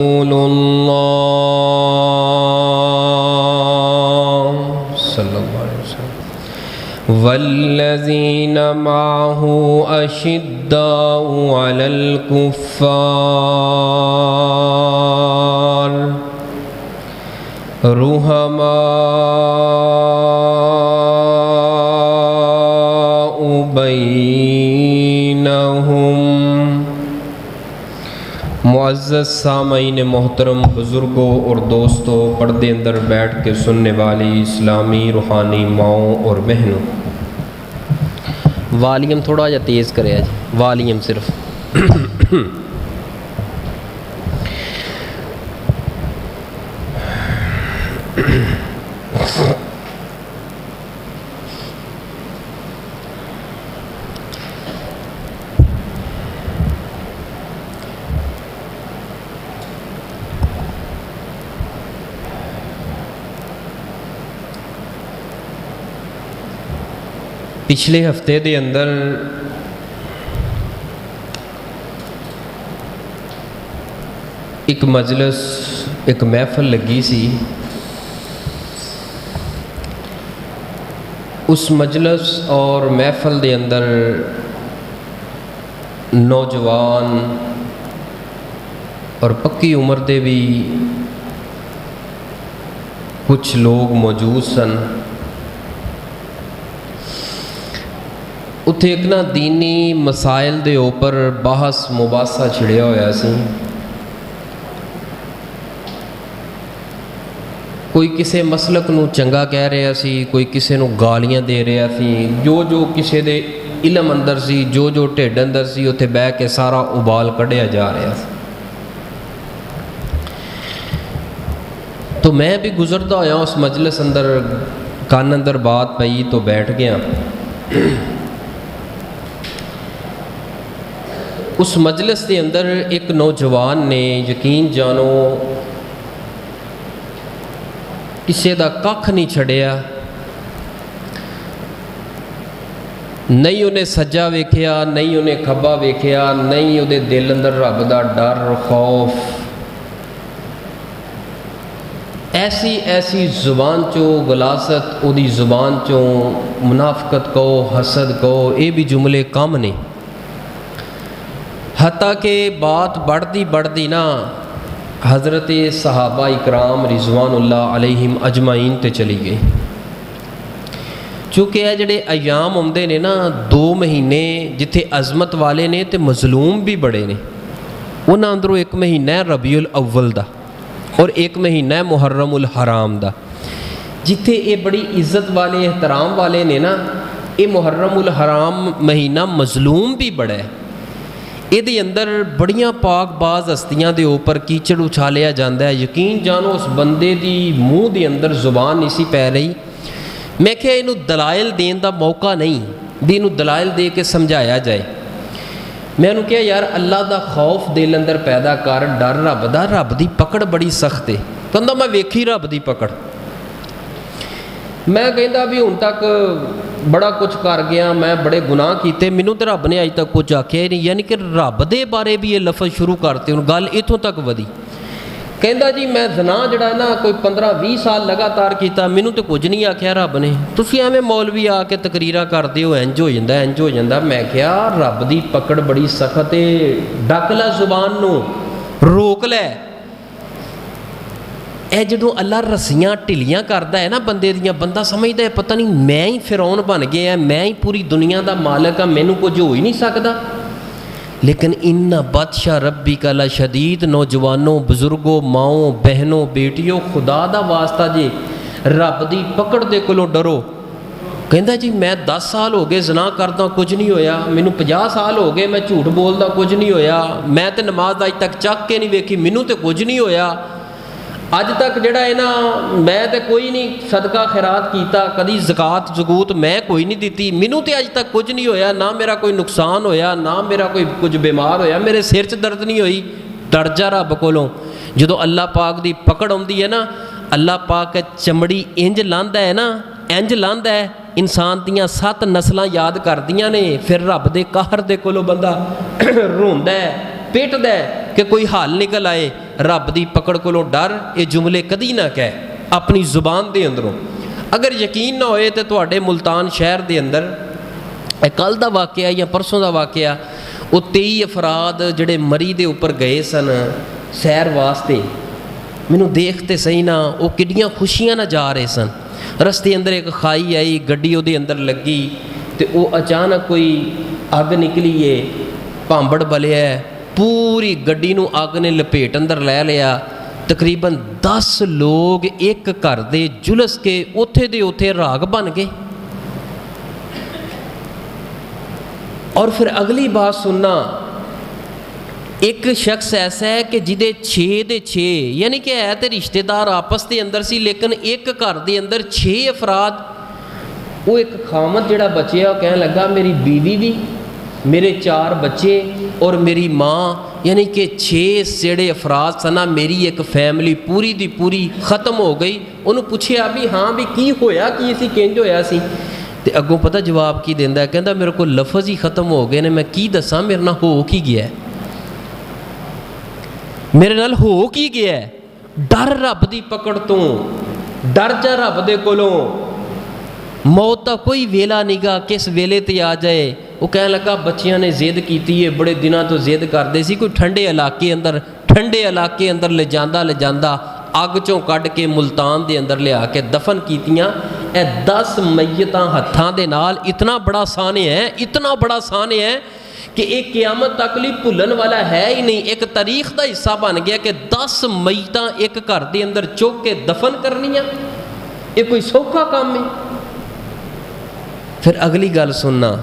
رسول اللہ صلی اللہ علیہ وسلم والذین معه اشداء علی الکفار رحماء بینہم۔ معزز سامعین محترم، بزرگوں اور دوستوں، پردے اندر بیٹھ کے سننے والی اسلامی روحانی ماؤں اور بہنوں، والیوم تھوڑا جا تیز کرے جی، والیوم صرف پچھلے ہفتے دے اندر ایک مجلس ایک محفل لگی سی۔ اس مجلس اور محفل دے اندر نوجوان اور پکی عمر دے بھی کچھ لوگ موجود سن۔ اتھے ایک نا دینی مسائل دے اوپر بحث مباحثہ چھڑیا ہویا سی۔ کوئی کسے مسلک نو چنگا کہہ رہا سی، کوئی کسے نو گالیاں دے رہا سی، جو کسے دے علم اندر سی، جو ٹھڈ اندر سی، اتھے بہ کے سارا ابال کڈیا جا رہا سی۔ تو میں بھی گزرتا ہویا اس مجلس اندر، کان اندر بات پئی تو بیٹھ گیا۔ اس مجلس کے اندر ایک نوجوان نے یقین جانو کسے دا ککھ نہیں چھڑیا، نہیں انہیں سجا ویکھیا، نہیں انہیں کھبا ویکھیا، نہیں وہ دل اندر رب دا ڈر خوف۔ ایسی زبان چو غلاظت، او دی زبان چو منافقت کہو، حسد کہو، یہ بھی جملے کم نے۔ حتیٰ کہ بات بڑھتی نا حضرت صحابہ اکرام رضوان اللہ علیہم اجمعین تے چلی گئی۔ چونکہ یہ جڑے ایام ہوندے نے نا 2 مہینے جتھے عظمت والے نے تے مظلوم بھی بڑے نے، انہاں اندروں ایک مہینہ ربیع الاول دا اور ایک مہینہ محرم الحرام دا۔ جتھے یہ بڑی عزت والے احترام والے نے نا، یہ محرم الحرام مہینہ مظلوم بھی بڑا ہے۔ یہ اندر بڑیاں پاک باز ہستیاں دے اوپر کیچڑ اچھالیا جاندہ ہے۔ یقین جانو اس بندے دی منہ دے اندر زبان نہیں سی پہ رہی۔ میں کہ انہوں دلائل دین دا موقع نہیں بھی انہوں دلائل دے کے سمجھایا جائے۔ میں انہوں کہا یار اللہ دا خوف دل اندر پیدا کر، ڈر رب دا، رب دی پکڑ بڑی سخت ہے۔ کہندا میں ویکھی رب دی پکڑ۔ میں کہندا بھی ہن تک بڑا کچھ کر گیا، میں بڑے گناہ کیتے، مینوں تے رب نے اج تک کچھ آکھیا ہی نہیں، یعنی کہ رب دے بارے بھی یہ لفظ شروع کرتے ہوں، گل اتوں تک ودی۔ کہندا جی میں زنا جڑا ہے نا کوئی 15-20 سال لگاتار کیتا، مینوں تے کچھ نہیں آکھیا رب نے، تسی ایویں مولوی آ کے تقریراں کردے ہو انج ہو جاندا انج ہو جاندا۔ میں کہیا رب دی پکڑ بڑی سخت ہے، ڈک لے زبان نو، روک لے۔ اے جدوں اللہ رسیاں ٹھلیاں کردا ہے نا بندے دیاں، بندہ سمجھدا ہے پتہ نہیں میں ہی فرعون بن گیا، میں ہی پوری دنیا دا مالک ہاں، مینوں کچھ ہو ہی نہیں سکدا۔ لیکن ان بطش ربک لشدید۔ نوجوانوں، بزرگوں، ماؤں، بہنوں، بیٹیوں، خدا دا واسطہ جی رب دی پکڑ دے کولوں ڈرو۔ کہندا جی میں 10 سال ہو گئے زنا کردا کچھ نہیں ہویا، مینوں 50 سال ہو گئے میں جھوٹ بولدا کچھ نہیں ہویا، میں تے نماز اج تک چک کے نہیں ویکھی، مینوں تے کچھ نہیں ہویا، اج تک جڑا ہے نا میں تے کوئی نہیں صدقہ خیرات کیتا، کدی زکات زکوت میں کوئی نہیں دیتی، مینوں تے اج تک کچھ نہیں ہویا، نہ میرا کوئی نقصان ہویا، نہ میرا کوئی کچھ بیمار ہویا، میرے سر چ درد نہیں ہوئی۔ ڈر جا رب کولوں۔ جدوں اللہ پاک دی پکڑ آندی ہے نا، اللہ پاک چمڑی انج لاندا ہے نا، انج لاندا ہے، انسان دیاں 7 نسلاں یاد کردیاں نے، پھر رب دے قہر دے کولوں بندہ روندا ہے، پیٹدا ہے کہ کوئی حل نکل آئے۔ رب دی پکڑ کولوں ڈر، یہ جملے کدی نہ کہے اپنی زبان دے اندروں۔ اگر یقین نہ ہوئے تو تواڈے ملتان شہر دے اندر کل دا واقعہ یا پرسوں دا واقعہ، وہ 23 افراد جڑے مری دے اوپر گئے سن سیر واسطے، مینوں دیکھتے صحیح نہ وہ کڈیاں خوشیاں نہ جا رہے سن۔ رستے اندر ایک کھائی آئی، گڈی وہ اندر لگی تو وہ اچانک کوئی اگ نکلی ہے، پانبڑ بلیا ہے، پوری گڈی نو اگ نے لپیٹ اندر لے لیا۔ تقریباً 10 لوگ ایک گھر دے جلس کے اوتھے دے اوتھے راگ بن گئے۔ اور پھر اگلی بات سننا، ایک شخص ایسا ہے کہ جدے 6 دے 6 یعنی کہ ہے تے رشتہ دار آپس دے اندر سی، لیکن ایک گھر دے اندر 6 افراد۔ وہ ایک خامد جڑا بچیا وہ کہنے لگا میری بیوی بھی، میرے 4 بچے اور میری ماں، یعنی کہ 6 جڑے افراد سنا، میری ایک فیملی پوری دی پوری ختم ہو گئی۔ انہوں پوچھیا بھی ہاں بھی کی ہویا کی سی، کنج ہویا سی؟ تے اگوں پتہ جواب کی دیندا ہے، کہندا میرے کو لفظ ہی ختم ہو گئے نے، میں کی دساں میرے نال ہو کی گیا ہے، میرے نال ہو کی گیا ہے۔ ڈر رب دی پکڑ تو، ڈر جا رب دے کولوں، موت دا کوئی ویلا نہیں گا کس ویلے تے آ جائے۔ وہ کہنے لگا بچیاں نے ضد کیتی ہے، بڑے دنوں تو ضد کردے سی، کوئی ٹھنڈے علاقے اندر لے جاندا اگ چوں کڈ کے ملتان دے اندر لیا کے دفن کیتیاں۔ اے 10 میتاں ہتھاں دے نال اتنا بڑا سانے ہے کہ ایک قیامت تک لی بھولن والا ہے ہی نہیں، ایک تاریخ دا حصہ بن گیا کہ 10 میتاں ایک گھر دے اندر چوک کے دفن کرنیاں، یہ کوئی سوکھا کام ہے؟ پھر اگلی گل سننا،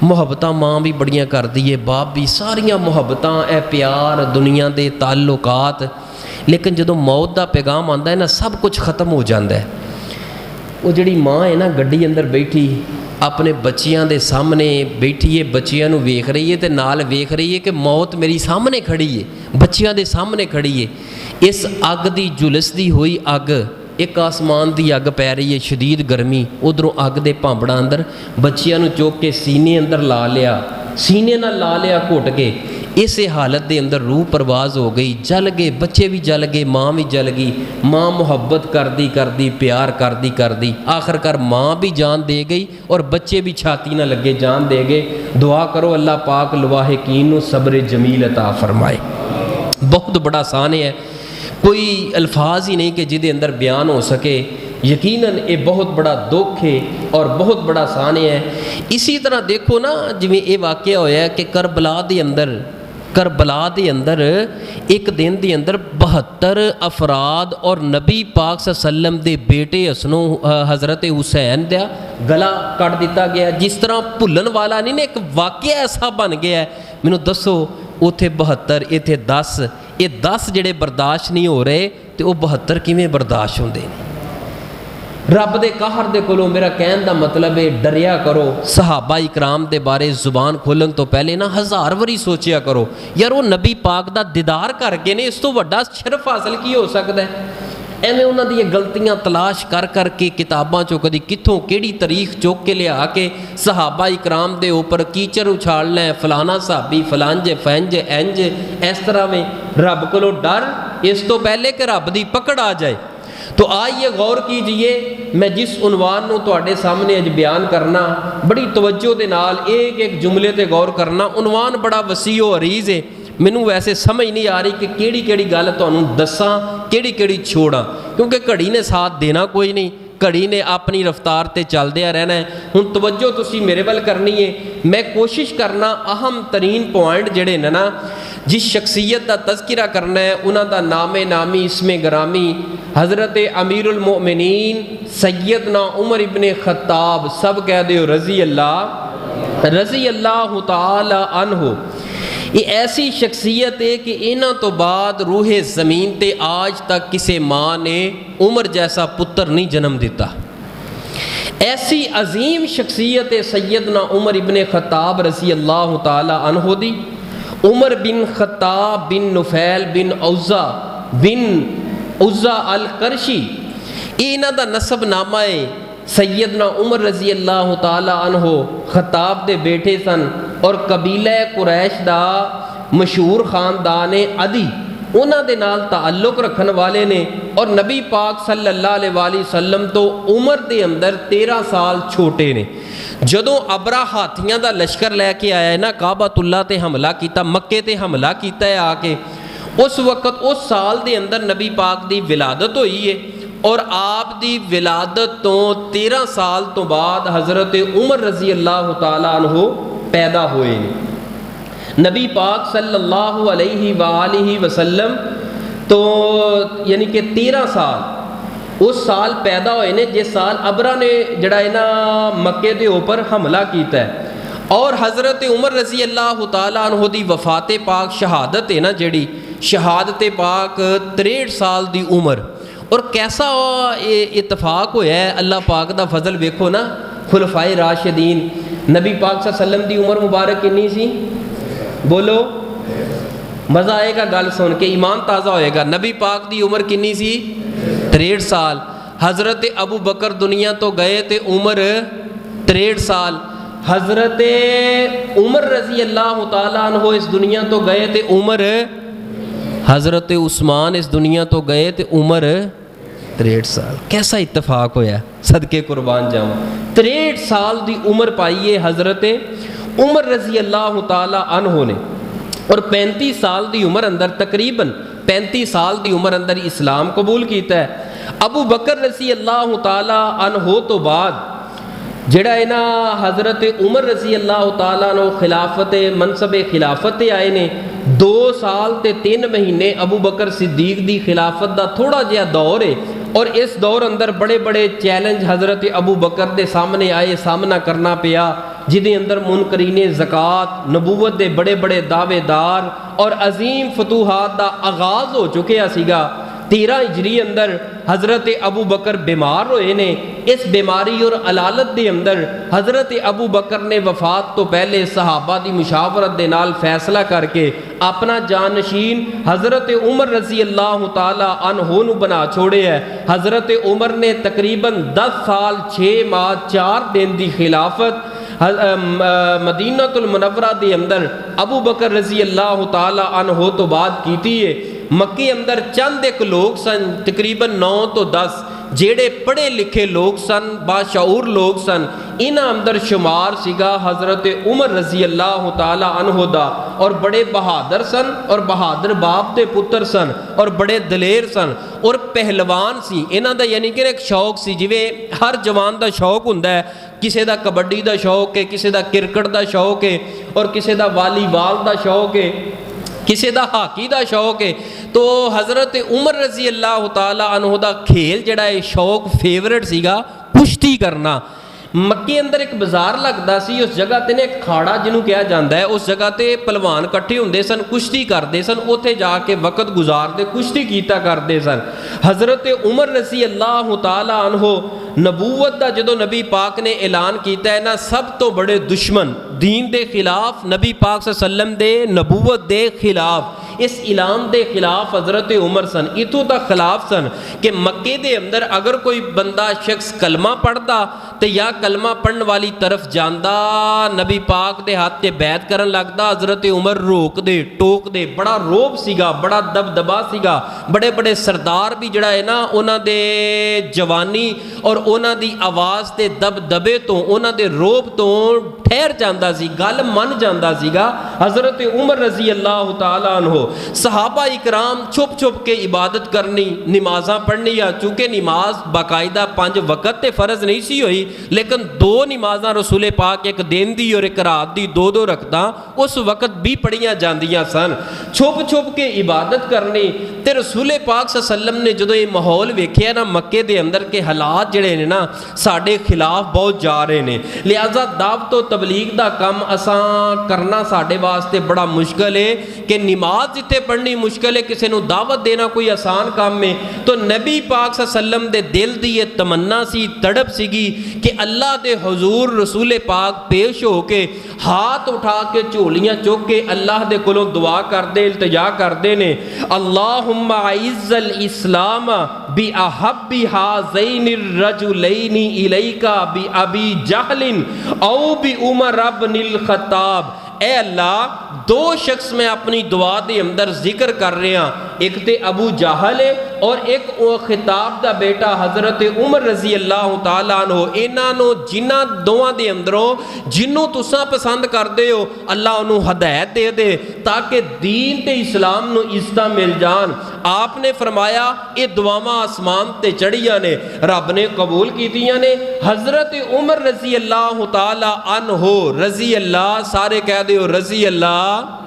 محبتاں ماں بھی بڑیاں کر دیئے، باپ بھی، ساریاں محبتاں، اے پیار، دنیا دے تعلقات، لیکن جدوں موت دا پیغام آندا ہے نا سب کچھ ختم ہو جاندہ ہے۔ وہ جڑی ماں ہے نا گڈی اندر بیٹھی اپنے بچیاں دے سامنے بیٹھی ہے، بچیاں نو ویکھ رہی ہے تے نال ویکھ رہی ہے کہ موت میری سامنے کھڑی ہے، بچیاں دے سامنے کھڑی ہے۔ اس اگ دی جلس دی ہوئی اگ، ایک آسمان دی اگ پی رہی ہے، شدید گرمی، ادھروں اگ دے پانبڑا اندر بچیاں نو چوک کے سینے اندر لا لیا، سینے نہ لا لیا گھٹ کے۔ اس حالت دے اندر روح پرواز ہو گئی، جل گئے بچے بھی، جل گئے ماں بھی جل گئی۔ ماں محبت کردی پیار کردی آخر کر ماں بھی جان دے گئی اور بچے بھی چھاتی نہ لگے جان دے گئے۔ دعا کرو اللہ پاک لواحقین نو صبر جمیل عطا فرمائے۔ بہت بڑا سانے ہے، کوئی الفاظ ہی نہیں کہ جدے اندر بیان ہو سکے۔ یقیناً یہ بہت بڑا دکھ ہے اور بہت بڑا سانے ہے۔ اسی طرح دیکھو نا جویں یہ واقعہ ہویا ہے کہ کربلا دے اندر ایک دن دے اندر 72 افراد اور نبی پاک صلی اللہ علیہ وسلم دے بیٹے حضرت حسین دا گلا کٹ دیتا گیا۔ جس طرح بھولن والا نہیں نا، ایک واقعہ ایسا بن گیا ہے۔ مینوں دسو اوتھے 72 ایتھے 10، یہ 10 جڑے برداشت نہیں ہو رہے تو وہ 72 کیویں برداشت ہوندے نے؟ رب دے قہر دے کولوں میرا کہن دا مطلب ہے ڈریا کرو۔ صحابہ اکرام دے بارے زبان کھولن تو پہلے نا 1000 واری سوچیا کرو، یار وہ نبی پاک دا دیدار کر کے نے اس تو وڈا شرف حاصل کی ہو سکتا ہے؟ ایویں انہاں دی غلطیاں تلاش کر کے کتاباں چوں کدی کتھوں کیڑی تاریخ چوک کے لیا کے صحابہ اکرام دے اوپر کیچڑ اچھالنا ہے، فلانا صحابی فلانج فینج اینج، اس طرح میں رب کولو ڈر اس تو پہلے کہ رب دی پکڑ آ جائے۔ تو آئیے غور کیجئے، میں جس عنوان نو تواڈے سامنے اج بیان کرنا، بڑی توجہ دے نال ایک جملے تے غور کرنا۔ عنوان بڑا وسیع و عریض ہے، مینوں ویسے سمجھ نہیں آ رہی کہ کیڑی گل تانوں دساں، کیڑی چھوڑاں، کیونکہ گھڑی نے ساتھ دینا کوئی نہیں، گھڑی نے اپنی رفتار تے چلدیا رہنا ہے۔ ہن توجہ تسی میرے ول کرنی ہے، میں کوشش کرنا اہم ترین پوائنٹ جڑے نے نا جس شخصیت دا تذکرہ کرنا ہے انہاں دا نام نامی اسم گرامی حضرت امیر المؤمنین سیدنا عمر ابن خطاب، سب کہہ دیو رضی اللہ تعالی عنہ۔ یہ ایسی شخصیت ہے کہ انہاں تو بعد روح زمین تے آج تک کسی ماں نے عمر جیسا پتر نہیں جنم دیتا۔ ایسی عظیم شخصیت ہے سیدنا عمر ابن خطاب رضی اللہ تعالی عنہ دی۔ عمر بن خطاب بن نفیل بن عزا القرشی، یہ انہاں دا نسب نامہ ہے۔ سیدنا عمر رضی اللہ تعالی عنہ خطاب دے بیٹے سن اور قبیلہ قریش دا مشہور خاندان عدی، انہاں دے نال تعلق رکھن والے نے، اور نبی پاک صلی اللہ علیہ وآلہ وسلم تو عمر دے اندر 13 سال چھوٹے نے۔ جدوں ابرا ہاتھیاں دا لشکر لے کے آیا ہے نا، کعبۃ اللہ تے حملہ کیتا، مکے تے حملہ کیتا ہے آ کے، اس وقت اس سال دے اندر نبی پاک دی ولادت ہوئی ہے، اور آپ دی ولادت تو 13 سال تو بعد حضرت عمر رضی اللہ تعالیٰ عنہ پیدا ہوئے ہیں۔ نبی پاک صلی اللہ علیہ وآلہ وسلم تو یعنی کہ 13 سال اس سال پیدا ہوئے نے جس سال ابرا نے جڑا ہے نا مکے دے اوپر حملہ کیتا ہے، اور حضرت عمر رضی اللہ تعالیٰ عنہ دی وفات پاک شہادت ہے نا جڑی شہادت پاک 63 سال دی عمر، اور کیسا اتفاق ہویا ہے اللہ پاک دا فضل ویکھو نا، خلفائے راشدین، نبی پاک صلی اللہ علیہ وسلم دی عمر مبارک کنی سی؟ بولو، مزہ آئے گا گل سن کے، ایمان تازہ ہوئے گا۔ نبی پاک دی عمر کنی سی؟ 63 سال۔ حضرت ابو بکر دنیا تو گئے تے عمر 63 سال۔ حضرت عمر رضی اللہ تعالیٰ عنہ اس دنیا تو گئے تے عمر، حضرت عثمان اس دنیا تو گئے تے عمر 63 سال۔ کیسا اتفاق ہویا، صدقے قربان جاؤں۔ 63 سال دی عمر پائیے حضرت عمر رضی اللہ تعالیٰ عنہ نے، اور 35 سال دی عمر اندر، تقریباً 35 سال دی عمر اندر اسلام قبول کیتا ہے۔ ابو بکر رضی اللہ تعالیٰ عنہ تو بعد جڑا ہے نا حضرت عمر رضی اللہ تعالیٰ عنہ خلافت منصب خلافت آئے نے، 2 سال تے 3 مہینے ابو بکر صدیق دی خلافت دا تھوڑا جہا دور ہے، اور اس دور اندر بڑے بڑے چیلنج حضرت ابو بکر دے سامنے آئے، سامنا کرنا پیا، جدے اندر منکرین زکوٰۃ، نبوت دے بڑے بڑے دعوے دار اور عظیم فتوحات دا آغاز ہو چکیا سیگا۔ 13 ہجری اندر حضرت ابو بکر بیمار ہوئے نے۔ اس بیماری اور علالت دے اندر حضرت ابو بکر نے وفات تو پہلے صحابہ دی مشاورت دے نال فیصلہ کر کے اپنا جانشین حضرت عمر رضی اللہ تعالی عنہ نو بنا چھوڑے ہے۔ حضرت عمر نے تقریباً 10 سال 6 ماہ 4 دن دی خلافت مدینہ المنورہ دے اندر ابو بکر رضی اللہ تعالی عنہ تو بعد کیتی ہے۔ مکے اندر چند ایک لوگ سن، تقریباً 9 تو 10 جیڑے پڑھے لکھے لوگ سن، باشعور لوگ سن، انہاں اندر شمار سگا حضرت عمر رضی اللہ تعالی عنہ دا، اور بڑے بہادر سن، اور بہادر باپ دے پتر سن، اور بڑے دلیر سن، اور پہلوان سی۔ انہاں دا یعنی کہ ایک شوق سی، جویں ہر جوان دا شوق ہوندا ہے، کسے دا کبڈی دا شوق ہے، کسے دا کرکٹ دا شوق ہے، اور کسے دا والی بال دا شوق ہے، کسی دا ہاکی دا شوق ہے۔ تو حضرت عمر رضی اللہ تعالی عنہ دا کھیل جڑا ہے شوق فیورٹ سیگا کشتی کرنا۔ مکے اندر ایک بازار لگدا سی، اس جگہ تے نے ایک کھاڑا جنوں کہا جاندا ہے، اس جگہ تے پہلوان کٹھے ہوندے سن، کشتی کردے سن، اوتھے جا کے وقت گزاردے، کشتی کیتا کردے سن۔ حضرت عمر رضی اللہ تعالی عنہ نبوت دا جدو نبی پاک نے اعلان کیتا ہے نا، سب تو بڑے دشمن دین دے خلاف، نبی پاک صلی اللہ علیہ وسلم دے نبوت دے خلاف، اس اعلان دے خلاف حضرت عمر سن۔ اتوں تک خلاف سن کہ مکے دے اندر اگر کوئی بندہ شخص کلمہ پڑھدا تے یا کلمہ پڑھن والی طرف جاندا، نبی پاک دے ہاتھ تے بیعت کرن لگدا، حضرت عمر روک دے، ٹوک دے۔ بڑا روب سیگا، بڑا دبدبا سیگا، بڑے بڑے سردار بھی جڑا ہے نا انہاں دے جوانی اور انہاں دی آواز تے دبدبے تو، انہاں دے روب تو ٹھہر جاندا سی، گل من جاندا سیگا حضرت عمر رضی اللہ تعالی عنہ۔ صحابہ اکرام چھپ چھپ کے عبادت کرنی، نمازاں پڑھنی، چونکہ نماز باقاعدہ 5 وقت تے فرض نہیں سی ہوئی، لیکن 2 نمازاں رسول پاک ایک دن دی اور ایک رات دی 2 رکھتا اس وقت بھی پڑھیاں جاندیاں سن۔ چھپ چھپ کے عبادت کرنی تے رسول پاک صلی اللہ علیہ وسلم نے جدو یہ ماحول ویکھیا نا مکے دے اندر کے حالات جڑے نے نا ساڈے خلاف بہت جا رہے نے، لہذا دعوت و تبلیغ دا کم اساں کرنا ساڈے واسطے بڑا مشکل ہے کہ نماز جتھے پڑھنی مشکل ہے، کسی نو دعوت دینا کوئی آسان کام ہے۔ تو نبی پاک صلی اللہ علیہ وسلم دے دل دی یہ تمنا سی، تڑپ سیگی کہ اللہ دے حضور رسول پاک پیش ہو کے ہاتھ اٹھا کے جھولیاں چوک کے اللہ دے کولوں دعا کر دے، التجا کر دے نے، اللہم اعز الاسلام بأحب ہذین الرجلین الیک بأبی جہل او بعمر بن الخطاب۔ اے اللہ 2 شخص میں اپنی دعا دے اندر ذکر کر رہے ہیں، ایک تے ابو جہل ہے اور ایک خطاب دا بیٹا حضرت عمر رضی اللہ تعالیٰ عنہ. انہاں نو جنہاں دوواں دے اندروں جنوں تساں پسند کردے ہو اللہ انہوں ہدایت دے دے تاکہ دین تے اسلام نو عزتاں مل جان. آپ نے فرمایا یہ دعاواں آسمان تے چڑھیاں نے رب نے قبول کیتیاں نے. حضرت عمر رضی اللہ تعالی عنہ رضی اللہ سارے کہہ دیو رضی اللہ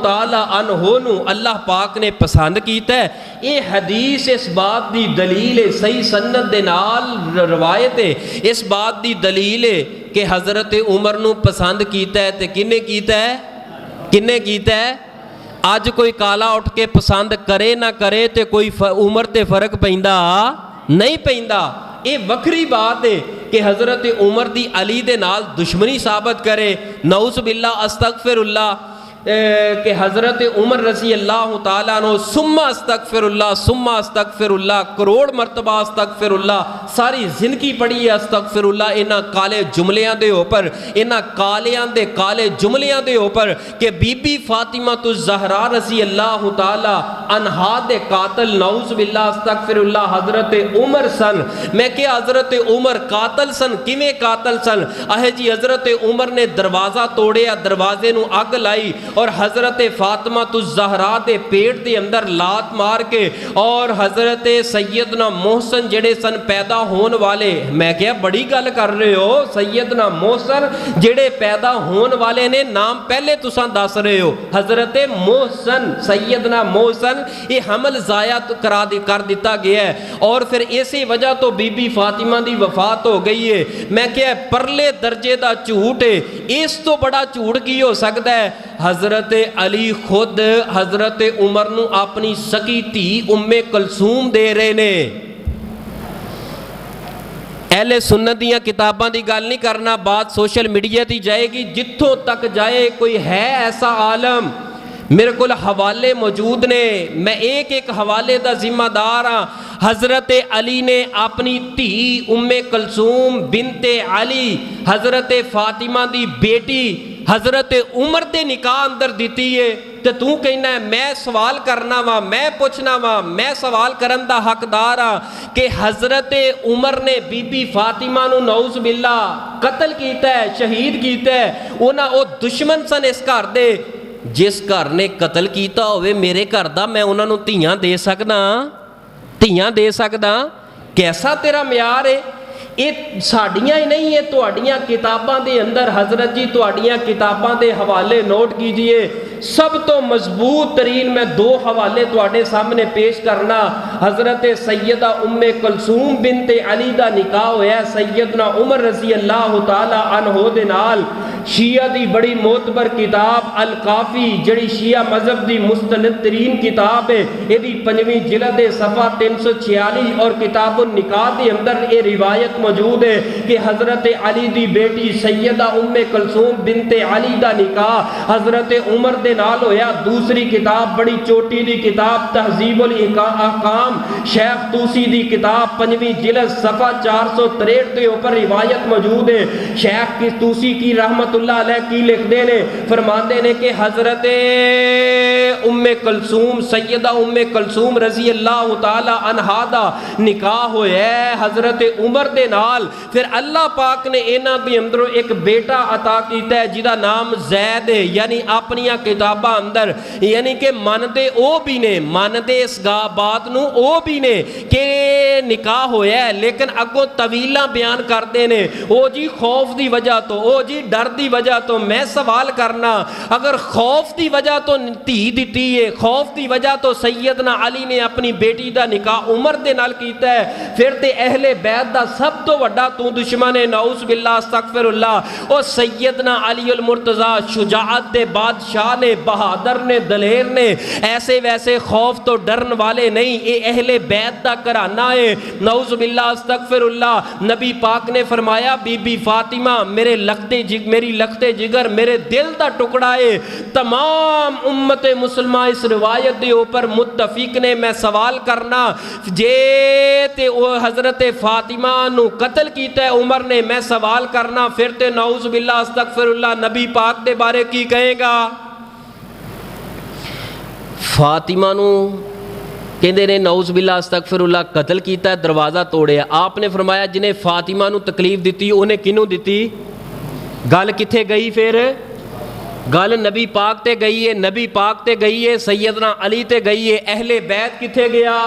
تعالی عنہ نو اللہ پاک نے پسند کیتا ہے. یہ حدیث اس بات دی دلیل ہے, صحیح سند دے نال روایت ہے, اس بات دی دلیل ہے کہ حضرت عمر نو پسند کیتا ہے تے کنے کیتا ہے, کنے کیتا ہے. آج کوئی کالا اٹھ کے پسند کرے نہ کرے تے کوئی عمر تے فرق پیندا نہیں پیندا. یہ وکری بات ہے کہ حضرت عمر دی علی دے نال دشمنی ثابت کرے, نعوذ باللہ استغفر اللہ, کہ حضرت عمر رضی اللہ تعالیٰ عنہ ثم استغفر اللہ کروڑ مرتبہ استغفر اللہ, ساری زندگی پڑھی ہے استغفر اللہ انہاں کالے جملیاں دے اوپر, انہاں کالیاں دے کالے جملیاں دے اوپر کہ بی بی فاطمہ الزہرا رضی اللہ تعالیٰ عنہا دے قاتل نعوذ باللہ استغفر اللہ حضرت عمر سن. میں کہ حضرت عمر قاتل سن, کیویں قاتل سن؟ جی حضرت عمر نے دروازہ توڑیا, دروازے نو اگ لائی اور حضرت فاطمہ الزہرا دے پیٹ دے اندر لات مار کے اور حضرت سیدنا محسن جڑے سن پیدا ہون والے, میں کیا بڑی گل کر رہے ہو, سیدنا محسن جڑے پیدا ہون والے نے نام پہلے تساں دس رہے ہو, حضرت محسن سیدنا محسن, یہ حمل ضائع کر دیتا گیا ہے اور پھر اسی وجہ تو بی بی فاطمہ دی وفات ہو گئی ہے. میں کیا پرلے درجے دا جھوٹ ہے, اس تو بڑا جھوٹ کی ہو سکتا ہے؟ حضرت علی خود حضرت عمر نو اپنی سکی تھی ام کلثوم دے رہے نے. اہل سنت دیاں کتاباں دی گل نہیں کرنا, بات سوشل میڈیا تی جائے گی جتھوں تک جائے. کوئی ہے ایسا عالم؟ میرے کو حوالے موجود نے, میں ایک ایک حوالے دا ذمہ دار ہاں. حضرت علی نے اپنی تھی ام کلثوم بنت علی حضرت فاطمہ دی بیٹی حضرت عمر دے نکاح اندر دیتی ہے تے تو کہنا ہے میں سوال کرنا وا, میں پوچھنا وا, میں سوال کرن دا حقدار ہاں کہ حضرت عمر نے بی بی فاطمہ نو نعوذ باللہ قتل کیتا ہے, شہید کیتا ہے. او دشمن سن اس گھر دے. جس گھر نے قتل کیتا ہوئے میرے گھر دا, میں انہاں نو دھیاں دے سکدا؟ کیسا تیرا معیار ہے؟ یہ ساڑیاں ہی نہیں ہے, تہاڈیاں کتاباں دے اندر حضرت جی تہاڈیاں کتاباں دے حوالے نوٹ کیجئے. سب تو مضبوط ترین میں دو حوالے تہاڈے سامنے پیش کرنا. حضرت سیدہ ام کلثوم بنت علی دا نکاح ہویا ہے سیدنا عمر رضی اللہ تعالی عنہ دے نال. شیعہ دی بڑی معتبر کتاب الکافی جڑی شیعہ مذہب دی مستند ترین کتاب ہے, یہ دی 5ویں جلد صفحہ 346 اور کتاب النکاح دے اندر یہ روایت موجود ہے کہ حضرت علی دی بیٹی سیدہ ام کلثوم بنت علی دا نکاح حضرت عمر دے نال ہویا. دوسری کتاب بڑی چوٹی دی کتاب تہذیب الاحکام شیخ توسی دی کتاب 5ویں جلد صفحہ 463 کے اوپر روایت موجود ہے. شیخ توسی کی رحمت اللہ علیہ کی لکھ دے نے, فرماندے نے کہ حضرت ام کلثوم سیدہ ام کلثوم رضی اللہ تعالی عنہا دا نکاح ہویا ہے حضرت عمر دے نال. پھر اللہ پاک نے انہاں دے اندروں ایک بیٹا عطا کیتا ہے جدا نام زید ہے. یعنی اپنیاں کتاباں اندر یعنی کہ ماندے او بھی نے, ماندے اس بات نو او بھی نے کہ نکاح ہویا ہے, لیکن اگوں طویلاں بیان کردے نے او جی خوف دی وجہ تو, او جی ڈر دی وجہ تو. میں سوال کرنا, اگر خوف دی وجہ تو دھی دتی ہے, خوف دی وجہ تو سیدنا علی نے اپنی بیٹی دا نکاح عمر دے نال کیتا ہے, پھر تے اہل بیت دا سب تو وڈا تو دشمن ہے نعوذ باللہ استغفر اللہ. او سیدنا علی المرتضیٰ شجاعت دے بادشاہ نے, بہادر نے, دلیر نے, ایسے ویسے خوف تو ڈرن والے نہیں. اے اہل بیت دا گھرانہ ہے نعوذ باللہ استغفر اللہ. نبی پاک نے فرمایا بی بی فاطمہ میری لختے جگر میرے دل دا ٹکڑا ہے. تمام امت مسلمہ اس روایت دے اوپر متفق نے. میں سوال کرنا جے تے حضرت فاطمہ نو قتل کیتا ہے عمر نے, میں سوال کرنا پھر تے نعوذ باللہ استغفر اللہ نبی پاک دے بارے کی کہے گا؟ فاطمہ نو کہندے نے نعوذ باللہ استغفراللہ قتل کیتا، دروازہ توڑیا. آپ نے فرمایا جنہیں فاطمہ نو تکلیف دیتی انہیں کنوں دیتی؟ گل کتھے گئی پھر؟ گل نبی پاک تے گئی ہے، نبی پاک تے گئی ہے، سیدنا علی تے گئی ہے. اہل بیت کتھے گیا؟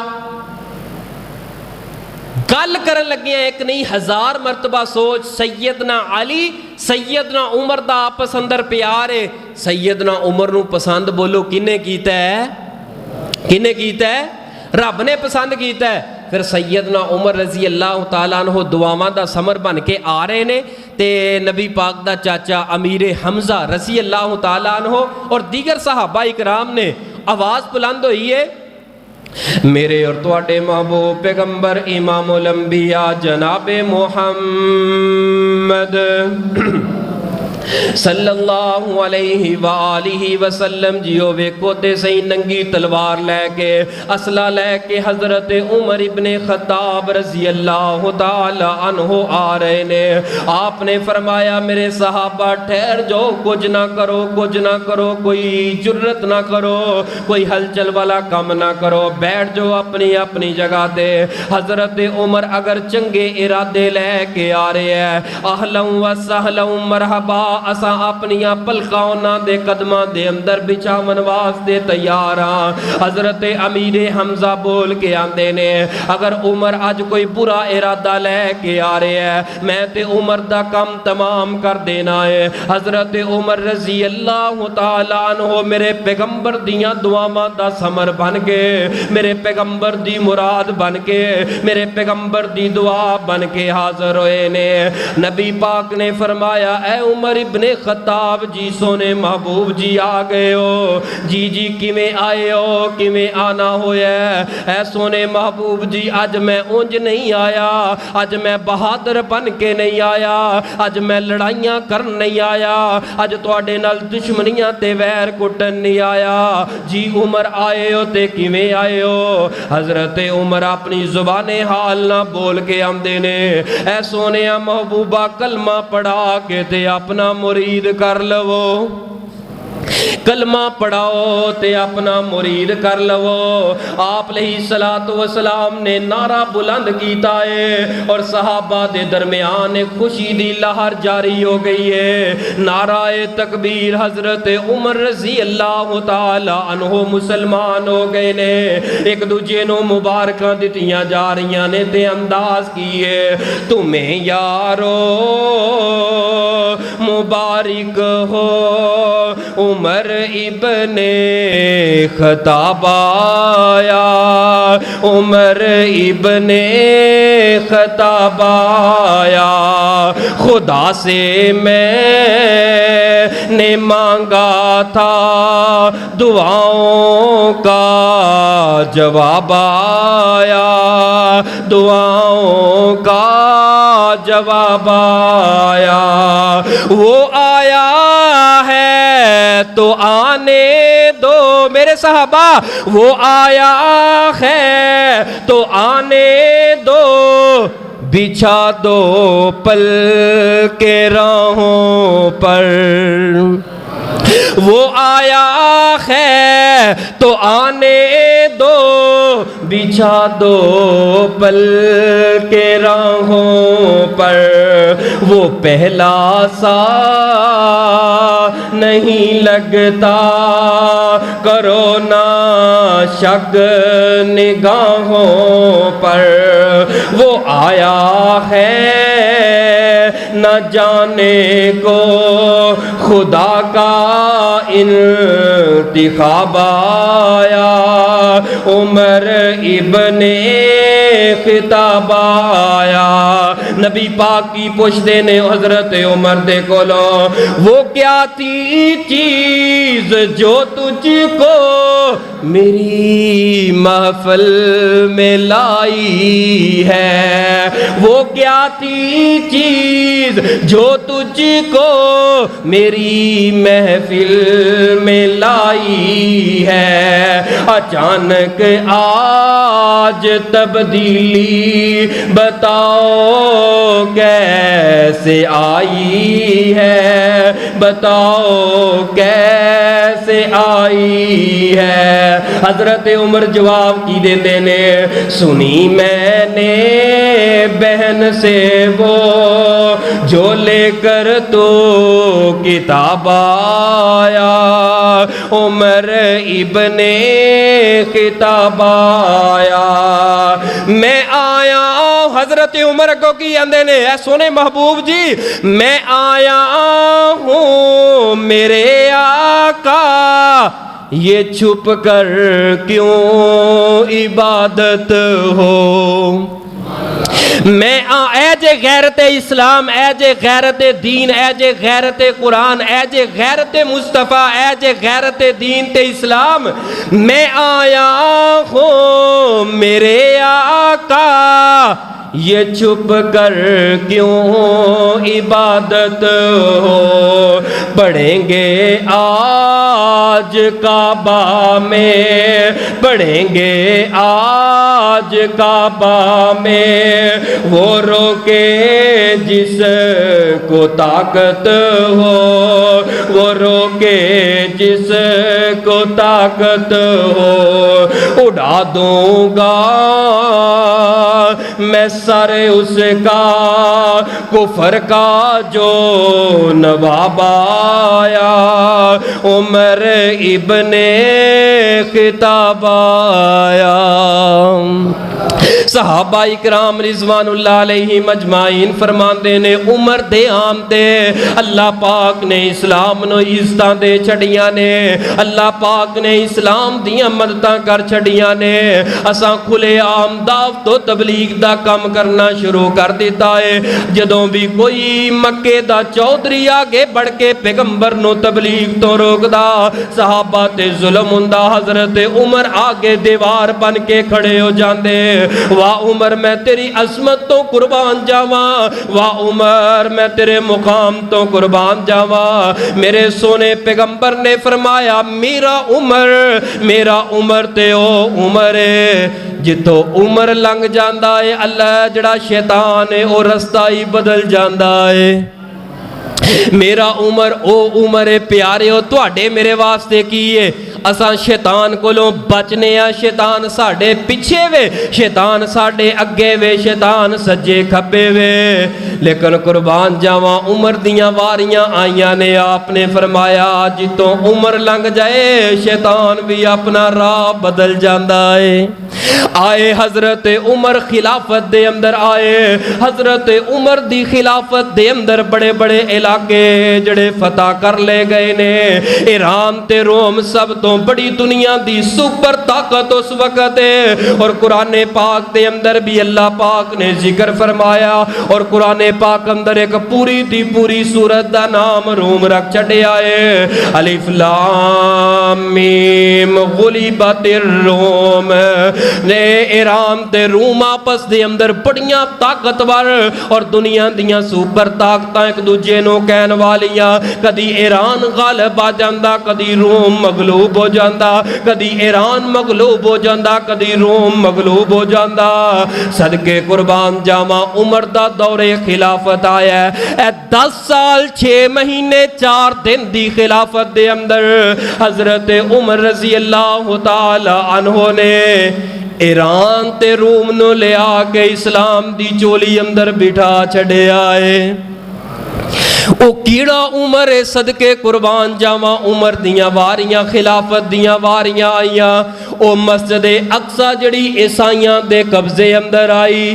گل کرن لگے ایک نہیں 1000 مرتبہ سوچ. سیدنا علی سیدنا عمر دا آپس اندر پیار ہے. سیدنا عمر نو پسند بولو کنے کیتا ہے؟ کنے کیتا ہے؟ رب نے پسند کیتا ہے. پھر سیدنا عمر رضی اللہ تعالیٰ عنہ دعاواں دا سمر بن کے آ رہے نے تے نبی پاک دا چاچا امیر حمزہ رضی اللہ تعالیٰ عنہ اور دیگر صحابہ اکرام نے آواز بلند ہوئی ہے، میرے اور تواڈے محبوب پیغمبر امام الانبیاء جناب محمد صلی اللہ علیہ وآلہ وسلم جیو ویکو تے صحیح ننگی تلوار لے کے اسلحہ لے کے حضرت عمر ابن خطاب رضی اللہ تعالی عنہ آ رہے نے. آپ نے فرمایا میرے صحابہ ٹھہر جاؤ، کچھ نہ کرو، کچھ نہ کرو، کوئی جرت نہ کرو، کوئی ہلچل والا کام نہ کرو، بیٹھ جاؤ اپنی اپنی جگہ تے. حضرت عمر اگر چنگے ارادے لے کے آ رہے ہیں، اہلا و سہلا مرحبا، اساں اپنیاں پلکاؤناں دے قدماں دے اندر بچاون واسطے تیار ہاں. حضرت امیر حمزہ بول کے آندے نے اگر عمر اج کوئی برا ارادہ لے کے آ رہے ہیں میں تے عمر دا کم تمام کر دینا ہے. حضرت عمر رضی اللہ تعالیٰ عنہ میرے پیغمبر دیاں دعاواں دا سمر بن کے، میرے پیغمبر دی مراد بن کے، میرے پیغمبر دی دعا بن کے حاضر ہوئے نے. نبی پاک نے فرمایا اے عمر ابن خطاب جی سونے محبوب جی آ گئے ہو. جی جی کیویں آئے ہو، کیویں آنا ہویا ہے؟ اے سونے محبوب جی اج میں اونج نہیں آیا، اج میں بہادر بن کے نہیں آیا، اج میں لڑائیاں کرن نہیں آیا، اج تواڈے نال دشمنیاں تے ویر کٹن نہیں آیا. جی عمر آئے ہو تے کیویں آئے ہو؟ حضرت عمر اپنی زبان حال نہ بول کے آندے نے اے سونے محبوبہ کلمہ پڑھا کے تے اپنا مرید کر لو، کلمہ پڑھاؤ تے اپنا مرید کر لو. آپ علیہ الصلوۃ والسلام نے نعرہ بلند کیتا ہے اور صحابہ دے درمیان خوشی دی لہر جاری ہو گئی ہے. نعرہ تکبیر. حضرت عمر رضی اللہ تعالی عنہ مسلمان ہو گئے نے. ایک دوجے نو مبارکاں دتیاں جا رہیاں نے تے انداز کیے تمہیں یارو مبارک ہو عمر ابن خطاب آیا، عمر ابن خطاب آیا. خدا سے میں نے مانگا تھا دعاؤں کا جواب آیا، دعاؤں کا جواب آیا. وہ آیا ہے تو آنے دو میرے صحابہ، وہ آیا ہے تو آنے دو، بچھا دو پل کے راہوں پر. وہ آیا ہے تو آنے دو، بچھا دو پل کے راہوں پر. وہ پہلا سا نہیں لگتا، کرو نہ شک نگاہوں پر. وہ آیا ہے نہ جانے کو خدا کا انتخاب آیا، عمر ابن خطاب آیا. نبی پاک کی پوچھتے نے حضرت عمر دے کولو وہ کیا تھی چیز جو تجھ کو میری محفل میں لائی ہے؟ وہ کیا تھی چیز جو تجھ کو میری محفل میں لائی ہے؟ اچانک آ آج تبدیلی بتاؤ کیسے آئی ہے، بتاؤ کیسے آئی ہے۔ حضرت عمر جواب کی دیتے نے، سنی میں نے بہن سے وہ جو لے کر تو کتاب آیا، عمر ابن خطاب آیا، میں آیا ہوں۔ حضرت عمر کو کی اندے نے، اے سونے محبوب جی میں آیا ہوں میرے آقا، یہ چھپ کر کیوں عبادت ہو۔ میں اے جے غیرت اسلام، اے جے غیرت دین، اے جے غیرت قرآن، اے جے غیرت مصطفیٰ، اے جے غیرت دین تے اسلام، میں آیا ہوں میرے آقا، یہ چھپ کر کیوں عبادت ہو۔ پڑھیں گے آج کعبہ میں، پڑھیں گے آج کعبہ میں، وہ روکے جس کو طاقت ہو، وہ روکے جس کو طاقت ہو۔ اڑا دوں گا میں سر اس کا کفر کا جو نواب آیا، عمر ابن خطاب آیا۔ صحابہ اکرام رضوان اللہ علیہ مجمعین فرماندے نے، عمر دے آم تے اللہ پاک نے اسلام نو عزتاں دے چھڑیاں نے، اللہ پاک نے اسلام دیاں مدداں کر چھڑیاں نے۔ اساں کھلے عام دعوت و تبلیغ دا کم کرنا شروع کر دیتا ہے۔ جدوں بھی کوئی مکے دا چودھری آگے بڑھ کے پیغمبر نو تبلیغ تو روک دا، صحابہ تے ظلم ہوندا، حضرت عمر آگے دیوار بن کے کھڑے ہو جاندے، واہ عمر میں تیری عظمت تو قربان جاواں، واہ عمر میں تیرے مقام تو قربان جاواں۔ میرے سونے پیغمبر نے فرمایا، میرا عمر تے او عمر ہے، جتوں عمر لنگ جاندا ہے اللہ جڑا شیطان ہے او رستہ ہی بدل جاندا ہے۔ میرا عمر او عمر پیارے ہو، تواڈے میرے واسطے کیے اساں شیطان کولوں بچنے آ، شیطان ساڈے پیچھے وے، شیطان ساڈے اگے وے، شیطان سجے کھبے وے، لیکن قربان جاواں عمر دیاں واریاں آئیاں نے۔ آپ نے فرمایا جتوں عمر لنگ جائے شیطان بھی اپنا راہ بدل جاندا ہے۔ آئے حضرت عمر خلافت دے اندر آئے، حضرت عمر دی خلافت دے اندر بڑے بڑے علاقے جڑے فتح کر لے گئے نے۔ ایران تے روم سب تو بڑی دنیا دی سپر طاقت اس وقت ہے، اور قرآن پاک دے اندر بھی اللہ پاک نے ذکر فرمایا، اور قرآن پاک اندر ایک پوری دی پوری سورت دا نام روم رکھ چھڑیا ہے۔ الف لام میم غلبت الروم، نے ایران تے روم آپس دے اندر بڑیاں طاقتور اور دنیا دیاں سپر طاقتاں ایک دوجے نو کہن والیاں، کدی ایران غالب آ جاندا، کدی روم مغلوب ہو جاندا، کدی ایران مغلوب ہو جاندا، کدی روم مغلوب ہو جاندا۔ صدقے قربان جاواں عمر دا دور خلافت آیا ہے، اے 10 سال 6 مہینے 4 دن دی خلافت دے اندر حضرت عمر رضی اللہ تعالی عنہ نے ایران تے روم نو لے آ کے اسلام دی چولی اندر بٹھا چھڑے آئے۔ او کیڑا عمر صدقے قربان جاواں عمر دیاں واریاں خلافت دیاں واریاں آئیاں، او مسجد اقصی جڑی عیسائیاں دے قبضے اندر آئی،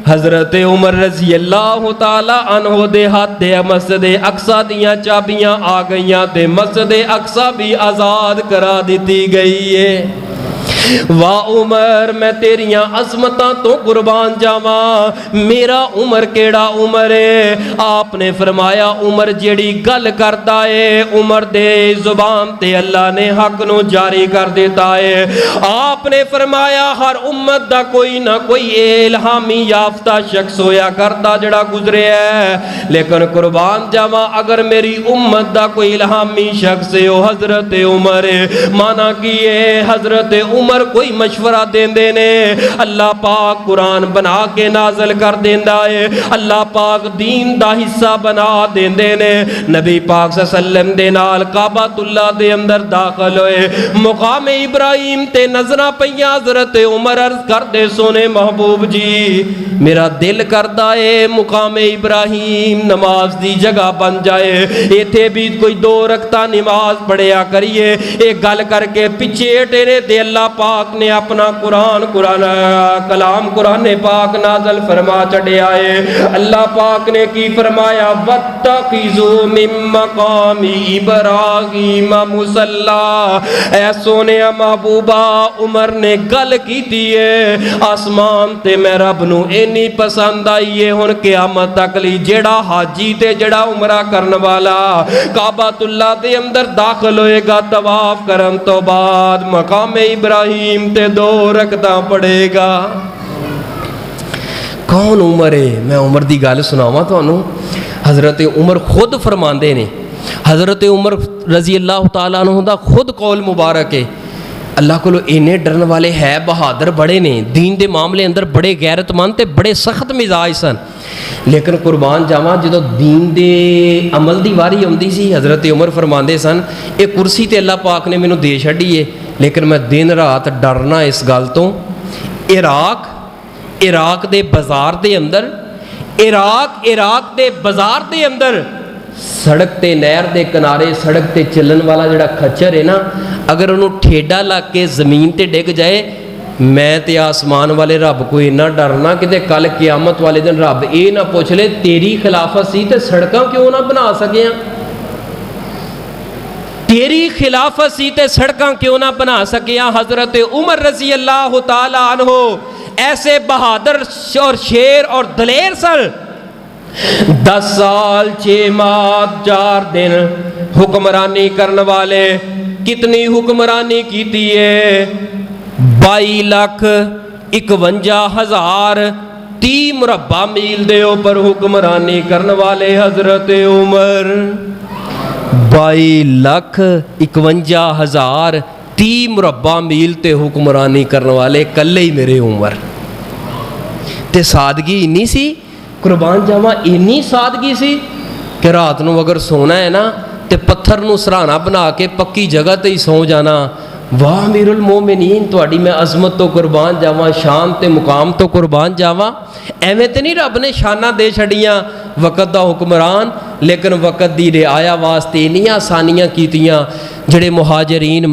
حضرت عمر رضی اللہ تعالی عنہ دے ہاتھ دے مسجد اقصی دیاں چابیاں آ گئیاں تے مسجد اقصی بھی آزاد کرا دیتی گئی ہے۔ واہ عمر میں تیریاں عظمتاں تو قربان جاواں، میرا عمر کیڑا عمر ہے؟ آپ نے فرمایا عمر جیڑی گل کردا ہے عمر دے زبان تے اللہ نے حق نو جاری کر دیتا ہے۔ آپ نے فرمایا ہر امت دا کوئی نہ کوئی الہامی یافتہ شخص ہویا کردا جڑا گزرے ہے، لیکن قربان جاواں اگر میری امت دا کوئی الہامی شخص ہے وہ حضرت عمر ہے۔ مانا کیے حضرت عمر عمر کوئی مشورہ دیندے نے اللہ پاک قرآن بنا کے نازل کر دیندا ہے اللہ پاک دین دا حصہ بنا دیندے نے نبی پاک صلی اللہ علیہ وسلم دے نال کعبۃ اللہ دے اندر داخل ہوئے مقام ابراہیم تے نظراں پیاں حضرت عمر عرض کر دے سونے محبوب جی میرا دل کردا ہے مقام ابراہیم نماز دی جگہ بن جائے ایتھے بھی کوئی 2 رکعتاں نماز پڑھیا کریے ایک گل کر کے پیچھے ٹیرے دے اللہ پاک نے اپنا کلام قرآن پاک نازل فرما چڑھیا ہے اللہ پاک نے کی فرمایا وَاتَّخِذُوا مِن مَّقَامِ ابراہیم مُصَلَّى اے سونے محبوبہ عمر نے گل کیتی ہے آسمان تے میں رب نو اینی پسند آئی ہے ہن قیامت تک لی جیڑا حاجی تے جیڑا عمرہ کرن والا کعبۃ اللہ دے اندر داخل ہوئے گا طواف کرن تو بعد مقام ابراہیم تے 2 رکعتاں پڑھے گا کون عمر ہے میں عمر دی گل سناواں تانوں حضرت عمر خود فرماندے نے حضرت عمر رضی اللہ تعالیٰ عنہ دا خود قول مبارک ہے اللہ کو اینے ڈرن والے ہے بہادر بڑے نے دین دے معاملے اندر بڑے غیرت مند تے بڑے سخت مزاج سن لیکن قربان جاواں جدوں دین دے عمل دی واری آندی سی حضرت عمر فرماندے سن اے کرسی تے اللہ پاک نے مینوں دے چھڈی ہے لیکن میں دن رات ڈرنا اس گل تو عراق دے بازار دے اندر عراق دے بازار دے اندر سڑک تے نہر دے کنارے سڑک تے چلن والا جڑا کھچر ہے نا اگر انہوں ٹھیڈا لگ کے زمین تے ڈگ جائے میں تے آسمان والے رب کو اتنا ڈرنا کہ کل قیامت والے دن رب اے نہ پوچھ لے تیری خلافت سی تے سڑکاں کیوں نہ بنا سکیاں تیری خلافت سی تے سڑکاں کیوں نہ بنا سکیاں حضرت عمر رضی اللہ تعالی عنہ ایسے بہادر اور شیر اور دلیر سن 10 سال 6 ماہ 4 دن حکمرانی کرنے والے کتنی حکمرانی کیتی ہے 22,51,000 30 مربع میل دے اوپر حکمرانی کرنے والے حضرت عمر 22,51,000 30 مربع میل تے حکمرانی کرنے والے کلے ہی میرے عمر تے سادگی انی سی قربان جاواں انی سادگی سی کہ رات نو اگر سونا ہے نا تے پتھر نو سرہانا بنا کے پکی جگہ تے ہی سو جانا واہ امیر المومنین تواڈی میں عظمت تو قربان جاواں شان تے مقام تو قربان جاواں ایویں تے نہیں رب نے شاناں دے چھڑیاں وقت دا حکمران لیکن وقت دی رعایا واسطے انیاں آسانیاں کیتیاں جڑے مہاجرین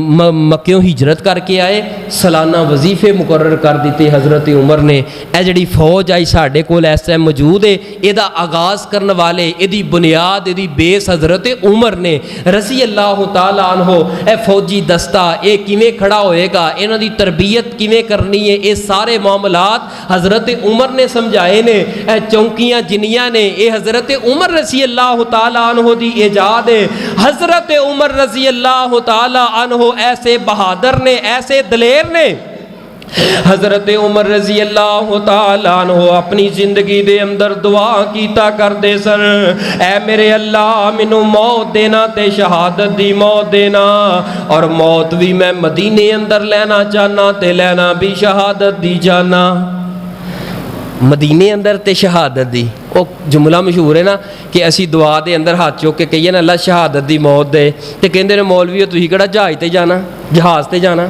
مکیوں ہجرت کر کے آئے سالانہ وظیفے مقرر کر دیتے حضرت عمر نے اے جڑی فوج آئی ساڈے کول اس ٹائم موجود ہے ایدا آغاز کرنے والے ایدی بنیاد ایدی بیس حضرت عمر نے رضی اللہ تعالیٰ عنہ اے فوجی دستہ اے کیویں کھڑا ہوئے گا انہاں دی تربیت کیویں کرنی ہے اے سارے معاملات حضرت عمر نے سمجھائے نے اے چونکیاں جنیاں نے اے حضرت عمر رضی اللہ تعالیٰ عنہ دی ایجاد ہے حضرت عمر رضی اللہ تعالیٰ عنہ ایسے بہادر نے ایسے دلیر نے حضرت عمر رضی اللہ تعالیٰ عنہ اپنی زندگی دے اندر دعا کیتا کر دے سر اے میرے اللہ مینوں موت دینا تے شہادت دی موت دینا اور موت بھی میں مدینے اندر لینا چاہنا تے لینا بھی شہادت دی جانا مدینے اندر تے شہادت دی وہ جملہ مشہور ہے نا کہ اسی دعا دے اندر ہاتھ چوک کے کہیے نا اللہ شہادت دی موت دے تے کہندے نے مولوی تسی کیڑا جہاز تے جانا جہاز تے جانا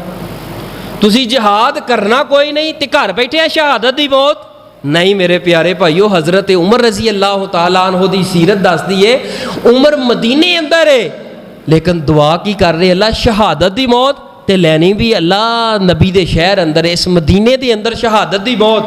تسی جہاد کرنا کوئی نہیں تے گھر بیٹھے ہیں شہادت دی موت نہیں میرے پیارے بھائیو حضرت عمر رضی اللہ تعالیٰ عنہ دی سیرت دس دی ہے عمر مدینے اندر ہے لیکن دعا کی کر رہے اللہ شہادت دی موت تے لینی بھی اللہ نبی دے شہر اندر اس مدینے دے اندر شہادت دی موت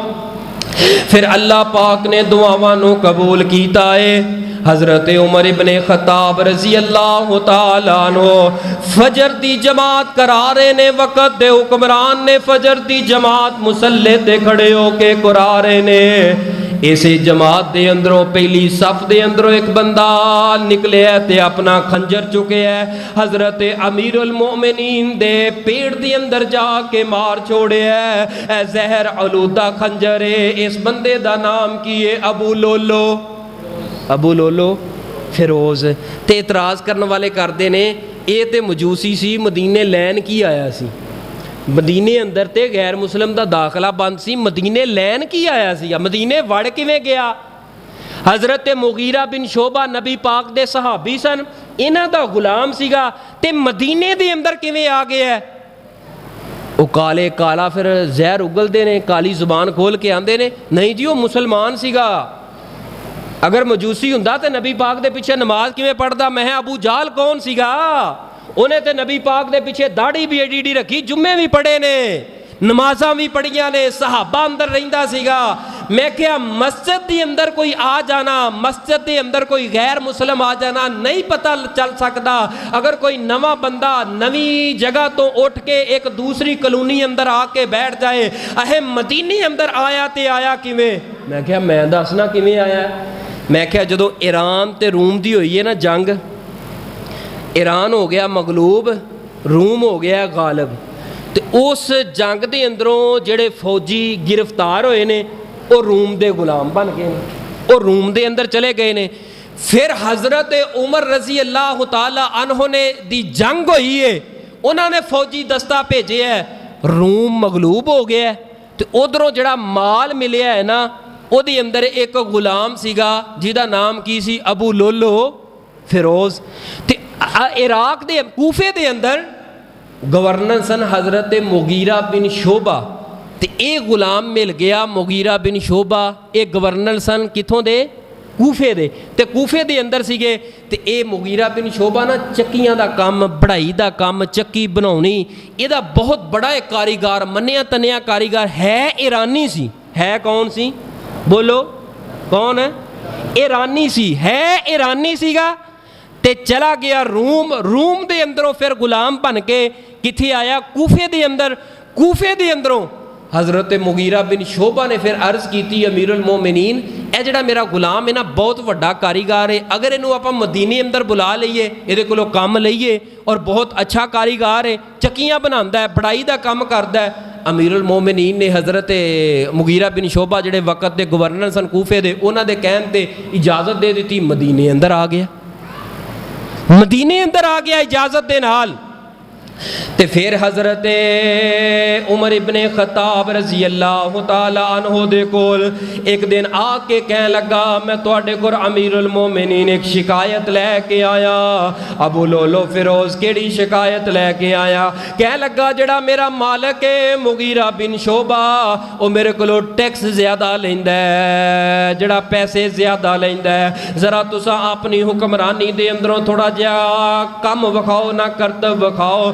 پھر اللہ پاک نے دعاواں نو قبول کیتا ہے حضرت عمر ابن خطاب رضی اللہ تعالیٰ عنہ فجر دی جماعت کرا رہے نے وقت دے حکمران نے فجر دی جماعت مسلح تے کھڑے ہو کے کرا رہے نے اسے جماعت دے اندروں پہلی صف دے اندروں ایک بندہ نکلے ہے تے اپنا خنجر چکے ہے حضرت امیر المؤمنین دے پیڑ دے اندر جا کے مار چھوڑے ہے اے زہر آلودہ خنجر ہے اس بندے دا نام کی ہے ابو لولو فیروز تے اعتراض کرنے والے کردے نے اے تے مجوسی سی مدینے لین کی آیا سی ਮਦੀਨੇ ਅੰਦਰ ਤੇ ਗੈਰ ਮੁਸਲਮ ਦਾ ਦਾਖਲਾ ਬੰਦ ਸੀ, ਮਦੀਨੇ ਲੈਣ ਕੀ ਆਇਆ ਸੀ, ਮਦੀਨੇ ਵੜ ਕਿਵੇਂ ਗਿਆ? ਹਜ਼ਰਤ ਮੁਗੀਰਾ ਬਿਨ ਸ਼ੋਬਾ ਨਬੀ ਪਾਕ ਦੇ ਸਹਾਬੀ ਸਨ, ਇਹਨਾਂ ਦਾ ਗੁਲਾਮ ਸੀਗਾ, ਤੇ ਮਦੀਨੇ ਦੇ ਅੰਦਰ ਕਿਵੇਂ ਆ ਗਿਆ? ਉਹ ਕਾਲੇ ਕਾਲਾ ਫਿਰ ਜ਼ਹਿਰ ਉਗਲਦੇ ਨੇ, ਕਾਲੀ ਜ਼ੁਬਾਨ ਖੋਲ ਕੇ ਆਂਦੇ ਨੇ, ਨਹੀਂ ਜੀ ਉਹ ਮੁਸਲਮਾਨ ਸੀਗਾ। ਅਗਰ ਮਜੂਸੀ ਹੁੰਦਾ ਤੇ ਨਬੀ ਪਾਕ ਦੇ ਪਿੱਛੇ ਨਮਾਜ਼ ਕਿਵੇਂ ਪੜ੍ਹਦਾ? ਮੈਂ ਅਬੂ ਜਾਹਲ ਕੌਣ ਸੀਗਾ? ਉਹਨੇ ਤੇ ਨਬੀ ਪਾਕ ਦੇ ਪਿੱਛੇ ਦਾੜੀ ਵੀ ਏਡੀ ਰੱਖੀ, ਜੁੰਮੇ ਵੀ ਪੜ੍ਹੇ ਨੇ, ਨਮਾਜ਼ਾਂ ਵੀ ਪੜ੍ਹੀਆਂ ਨੇ, ਸਹਾਬਾ ਅੰਦਰ ਰਹਿੰਦਾ ਸੀਗਾ। ਮੈਂ ਕਿਹਾ ਮਸਜਿਦ ਦੇ ਅੰਦਰ ਕੋਈ ਆ ਜਾਣਾ, ਮਸਜਿਦ ਦੇ ਅੰਦਰ ਕੋਈ ਗੈਰ ਮੁਸਲਮ ਆ ਜਾਣਾ ਨਹੀਂ ਪਤਾ ਚੱਲ ਸਕਦਾ। ਅਗਰ ਕੋਈ ਨਵਾਂ ਬੰਦਾ ਨਵੀਂ ਜਗ੍ਹਾ ਤੋਂ ਉੱਠ ਕੇ ਇੱਕ ਦੂਸਰੀ ਕਲੋਨੀ ਅੰਦਰ ਆ ਕੇ ਬੈਠ ਜਾਏ, ਇਹ ਮਦੀਨੇ ਅੰਦਰ ਆਇਆ ਤੇ ਆਇਆ ਕਿਵੇਂ? ਮੈਂ ਕਿਹਾ ਮੈਂ ਦੱਸਣਾ ਕਿਵੇਂ ਆਇਆ। ਮੈਂ ਕਿਹਾ ਜਦੋਂ ਈਰਾਨ ਤੇ ਰੂਮ ਦੀ ਹੋਈ ਹੈ ਨਾ ਜੰਗ, ਈਰਾਨ ਹੋ ਗਿਆ ਮਗਲੂਬ, ਰੂਮ ਹੋ ਗਿਆ ਗਾਲਿਬ, ਤੇ ਉਸ ਜੰਗ ਦੇ ਅੰਦਰੋਂ ਜਿਹੜੇ ਫੌਜੀ ਗ੍ਰਿਫਤਾਰ ਹੋਏ ਨੇ ਉਹ ਰੂਮ ਦੇ ਗੁਲਾਮ ਬਣ ਗਏ ਨੇ, ਉਹ ਰੂਮ ਦੇ ਅੰਦਰ ਚਲੇ ਗਏ ਨੇ। ਫਿਰ ਹਜ਼ਰਤ ਉਮਰ ਰਜ਼ੀ ਅੱਲਾਹ ਤਾਲਾ ਅਨਹੂ ਨੇ ਦੀ ਜੰਗ ਹੋਈ ਹੈ, ਉਹਨਾਂ ਨੇ ਫੌਜੀ ਦਸਤਾ ਭੇਜਿਆ, ਰੂਮ ਮਗਲੂਬ ਹੋ ਗਿਆ, ਤੇ ਉਧਰੋਂ ਜਿਹੜਾ ਮਾਲ ਮਿਲਿਆ ਹੈ ਨਾ, ਉਹਦੇ ਅੰਦਰ ਇੱਕ ਗੁਲਾਮ ਸੀਗਾ ਜਿਹਦਾ ਨਾਮ ਕੀ ਸੀ? ਅਬੂ ਲੋਲੋ ਫਿਰੋਜ਼। ਤੇ ਇਰਾਕ ਦੇ ਕੂਫੇ ਦੇ ਅੰਦਰ ਗਵਰਨਰ ਸਨ ਹਜ਼ਰਤ ਮੁਗੀਰਾ ਬਿਨ ਸ਼ੋਬਾ, ਤੇ ਇਹ ਗੁਲਾਮ ਮਿਲ ਗਿਆ ਮੁਗੀਰਾ ਬਿਨ ਸ਼ੋਬਾ। ਇਹ ਗਵਰਨਰ ਸਨ ਕਿੱਥੋਂ ਦੇ? ਕੂਫੇ ਦੇ, ਤੇ ਕੂਫੇ ਦੇ ਅੰਦਰ ਸੀਗੇ। ਤੇ ਇਹ ਮੁਗੀਰਾ ਬਿਨ ਸ਼ੋਬਾ ਨਾ ਚੱਕੀਆਂ ਦਾ ਕੰਮ, ਬੜਾਈ ਦਾ ਕੰਮ, ਚੱਕੀ ਬਣਾਉਣੀ, ਇਹਦਾ ਬਹੁਤ ਬੜਾ ਇੱਕ ਕਾਰੀਗਰ, ਮੰਨਿਆ ਤੰਨਿਆ ਕਾਰੀਗਰ ਹੈ। ਈਰਾਨੀ ਸੀ। ਹੈ ਕੌਣ ਸੀ? ਬੋਲੋ ਕੌਣ ਹੈ? ਈਰਾਨੀ ਸੀ, ਹੈ ਈਰਾਨੀ ਸੀਗਾ। ਤੇ ਚਲਾ ਗਿਆ ਰੂਮ, ਰੂਮ ਦੇ ਅੰਦਰੋਂ ਫਿਰ ਗੁਲਾਮ ਬਣ ਕੇ ਕਿੱਥੇ ਆਇਆ? ਕੂਫੇ ਦੇ ਅੰਦਰ। ਕੂਫੇ ਦੇ ਅੰਦਰੋਂ ਹਜ਼ਰਤ ਮੁਗੀਰਾ ਬਿਨ ਸ਼ੋਬਾ ਨੇ ਫਿਰ ਅਰਜ਼ ਕੀਤੀ, ਅਮੀਰੁਲ ਮੋਮਿਨੀਨ, ਇਹ ਜਿਹੜਾ ਮੇਰਾ ਗੁਲਾਮ ਹੈ ਨਾ ਬਹੁਤ ਵੱਡਾ ਕਾਰੀਗਰ ਹੈ, ਅਗਰ ਇਹਨੂੰ ਆਪਾਂ ਮਦੀਨੇ ਅੰਦਰ ਬੁਲਾ ਲਈਏ, ਇਹਦੇ ਕੋਲੋਂ ਕੰਮ ਲਈਏ, ਔਰ ਬਹੁਤ ਅੱਛਾ ਕਾਰੀਗਰ ਹੈ, ਚੱਕੀਆਂ ਬਣਾਉਂਦਾ ਹੈ, ਬੜਾਈ ਦਾ ਕੰਮ ਕਰਦਾ ਹੈ। ਅਮੀਰੁਲ ਮੋਮਿਨੀਨ ਨੇ ਹਜ਼ਰਤ ਮੁਗੀਰਾ ਬਿਨ ਸ਼ੋਬਾ ਜਿਹੜੇ ਵਕਤ ਦੇ ਗਵਰਨਰ ਸਨ ਕੂਫੇ ਦੇ, ਉਹਨਾਂ ਦੇ ਕਹਿਣ ਤੇ ਇਜਾਜ਼ਤ ਦੇ ਦਿੱਤੀ, ਮਦੀਨੇ ਅੰਦਰ ਆ ਗਿਆ, ਮਦੀਨੇ ਅੰਦਰ ਆ ਗਿਆ ਇਜਾਜ਼ਤ ਦੇ ਨਾਲ। ਤੇ ਫਿਰ ਹਜ਼ਰਤ ਉਮਰ ਇਬਨ ਖਤਾਬ ਰਜ਼ੀ ਅੱਲਾਹ ਤਾਲਾ ਅਨਹੂ ਦੇ ਕੋਲ ਇੱਕ ਦਿਨ ਆ ਕੇ ਕਹਿਣ ਲੱਗਾ, ਮੈਂ ਤੁਹਾਡੇ ਕੋਲ ਅਮੀਰੁਲ ਮੋਮਿਨੀਨ ਇੱਕ ਸ਼ਿਕਾਇਤ ਲੈ ਕੇ ਆਇਆ। ਅਬੂ ਲੋਲੋ ਫਿਰੋਜ਼ ਕਿਹੜੀ ਸ਼ਿਕਾਇਤ ਲੈ ਕੇ ਆਇਆ? ਕਹਿਣ ਲੱਗਾ ਜਿਹੜਾ ਮੇਰਾ ਮਾਲਕ ਹੈ ਮੁਗੀਰਾ ਬਿਨ ਸ਼ੋਬਾ, ਉਹ ਮੇਰੇ ਕੋਲੋਂ ਟੈਕਸ ਜ਼ਿਆਦਾ ਲੈਂਦਾ ਹੈ, ਜਿਹੜਾ ਪੈਸੇ ਜ਼ਿਆਦਾ ਲੈਂਦਾ ਹੈ। ਜ਼ਰਾ ਤੁਸੀਂ ਆਪਣੀ ਹੁਕਮਰਾਨੀ ਦੇ ਅੰਦਰੋਂ ਥੋੜਾ ਜਿਹਾ ਕੰਮ ਵਿਖਾਓ ਨਾ, ਕਰਤਬ ਵਿਖਾਓ,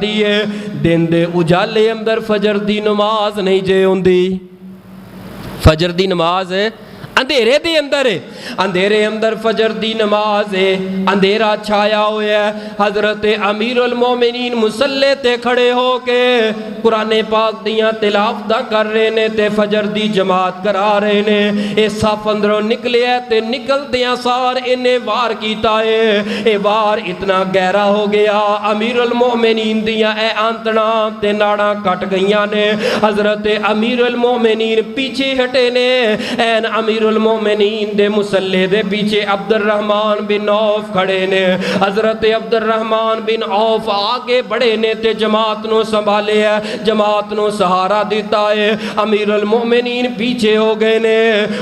دیے دن دے اجالے اندر فجر دی نماز نہیں جے ہوندی فجر دی نماز اندھیرے دے اندر ہے اندھیرے اندر فجر دی نماز ہے اندھیرا چھایا ہویا ہے حضرت امیر المومنین مسلح تے کھڑے ہو کے قرآن پاک دیاں تلاوت کر رہے نے تے فجر دی جماعت کرا رہے نے اے صف اندروں نکلے ہے تے نکل دیاں سار انہیں وار کیتا ہے اے وار اتنا گہرا ہو گیا امیر المومنین دیاں اے آنتنا تے ناڑا کٹ گئیاں نے حضرت امیر المومنین پیچھے ہٹے نے این امیر المومنین دے مسلح دے پیچھے عبد الرحمن بن عوف کھڑے نے حضرت عبد الرحمن بن عوف آگے بڑھے نے تے جماعت نو سنبھالے ہے جماعت نو سہارا دیتا ہے امیر المومنین پیچھے ہو گئے نے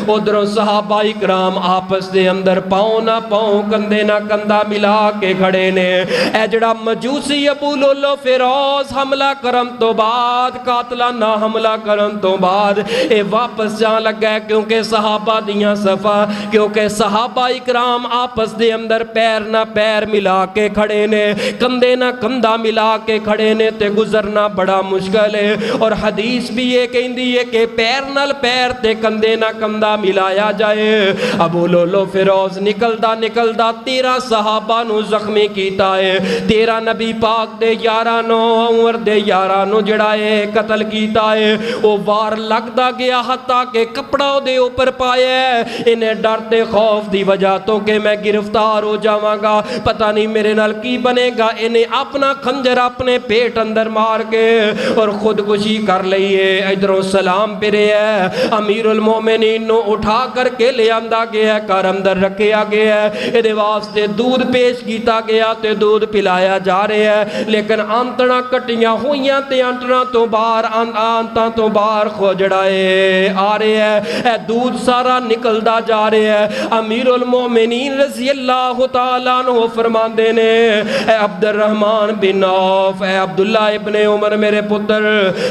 ادھروں صحابہ اکرام آپس دے اندر پاؤں نہ پاؤں کندھے نہ کندھا ملا کے کھڑے نے اے جڑا مجوسی ابو لولو فیروز حملہ کرم تو بعد قاتلانہ حملہ کرم تو بعد اے واپس جان لگا ہے کیونکہ صحابہ دیاں صفا کیونکہ صحابہ اکرام آپس دے اندر پیر نہ پیر ملا کے کھڑے نے کندھے نہ کندھا ملا کے کھڑے نے تے گزرنا بڑا مشکل ہے اور حدیث بھی یہ کہندی ہے کہ پیر نال پیر تے کندھے نہ کندھا ملایا جائے ابو لولو فیروز نکلدا 13 صحابہ نو زخمی کیتا ہے 13 نبی پاک دے یاراں نو عمر دے یاراں نو جڑا ہے قتل کیتا ہے او وار لگدا گیا حتیٰ کہ کپڑا دے اوپر پایا انہیں ڈرتے خوف دی وجہ تو کہ میں گرفتار ہو جاواں گا پتہ نہیں میرے نال کی بنے گا انہیں اپنا خنجر اپنے پیٹ اندر مار کے اور خودکشی کر لئیے ادھروں سلام پھرے ہے امیر المومنین نو اٹھا کر کے لے آندہ گیا ہے کار اندر رکھیا گیا ہے ادھے واسطے دودھ پیش کیتا گیا تے دودھ پلایا جا رہے ہے لیکن آنتنا کٹیاں ہوئیاں تے آنتنا تو باہر آنتاں تو باہر خوجڑائے آ رہے ہے دودھ سارا نکل دا جا رہے ہیں امیر المومنین رضی اللہ تعالیٰ عنہ فرمان دینے اے عبد الرحمن بن عوف اے عبداللہ ابن عمر میرے پتر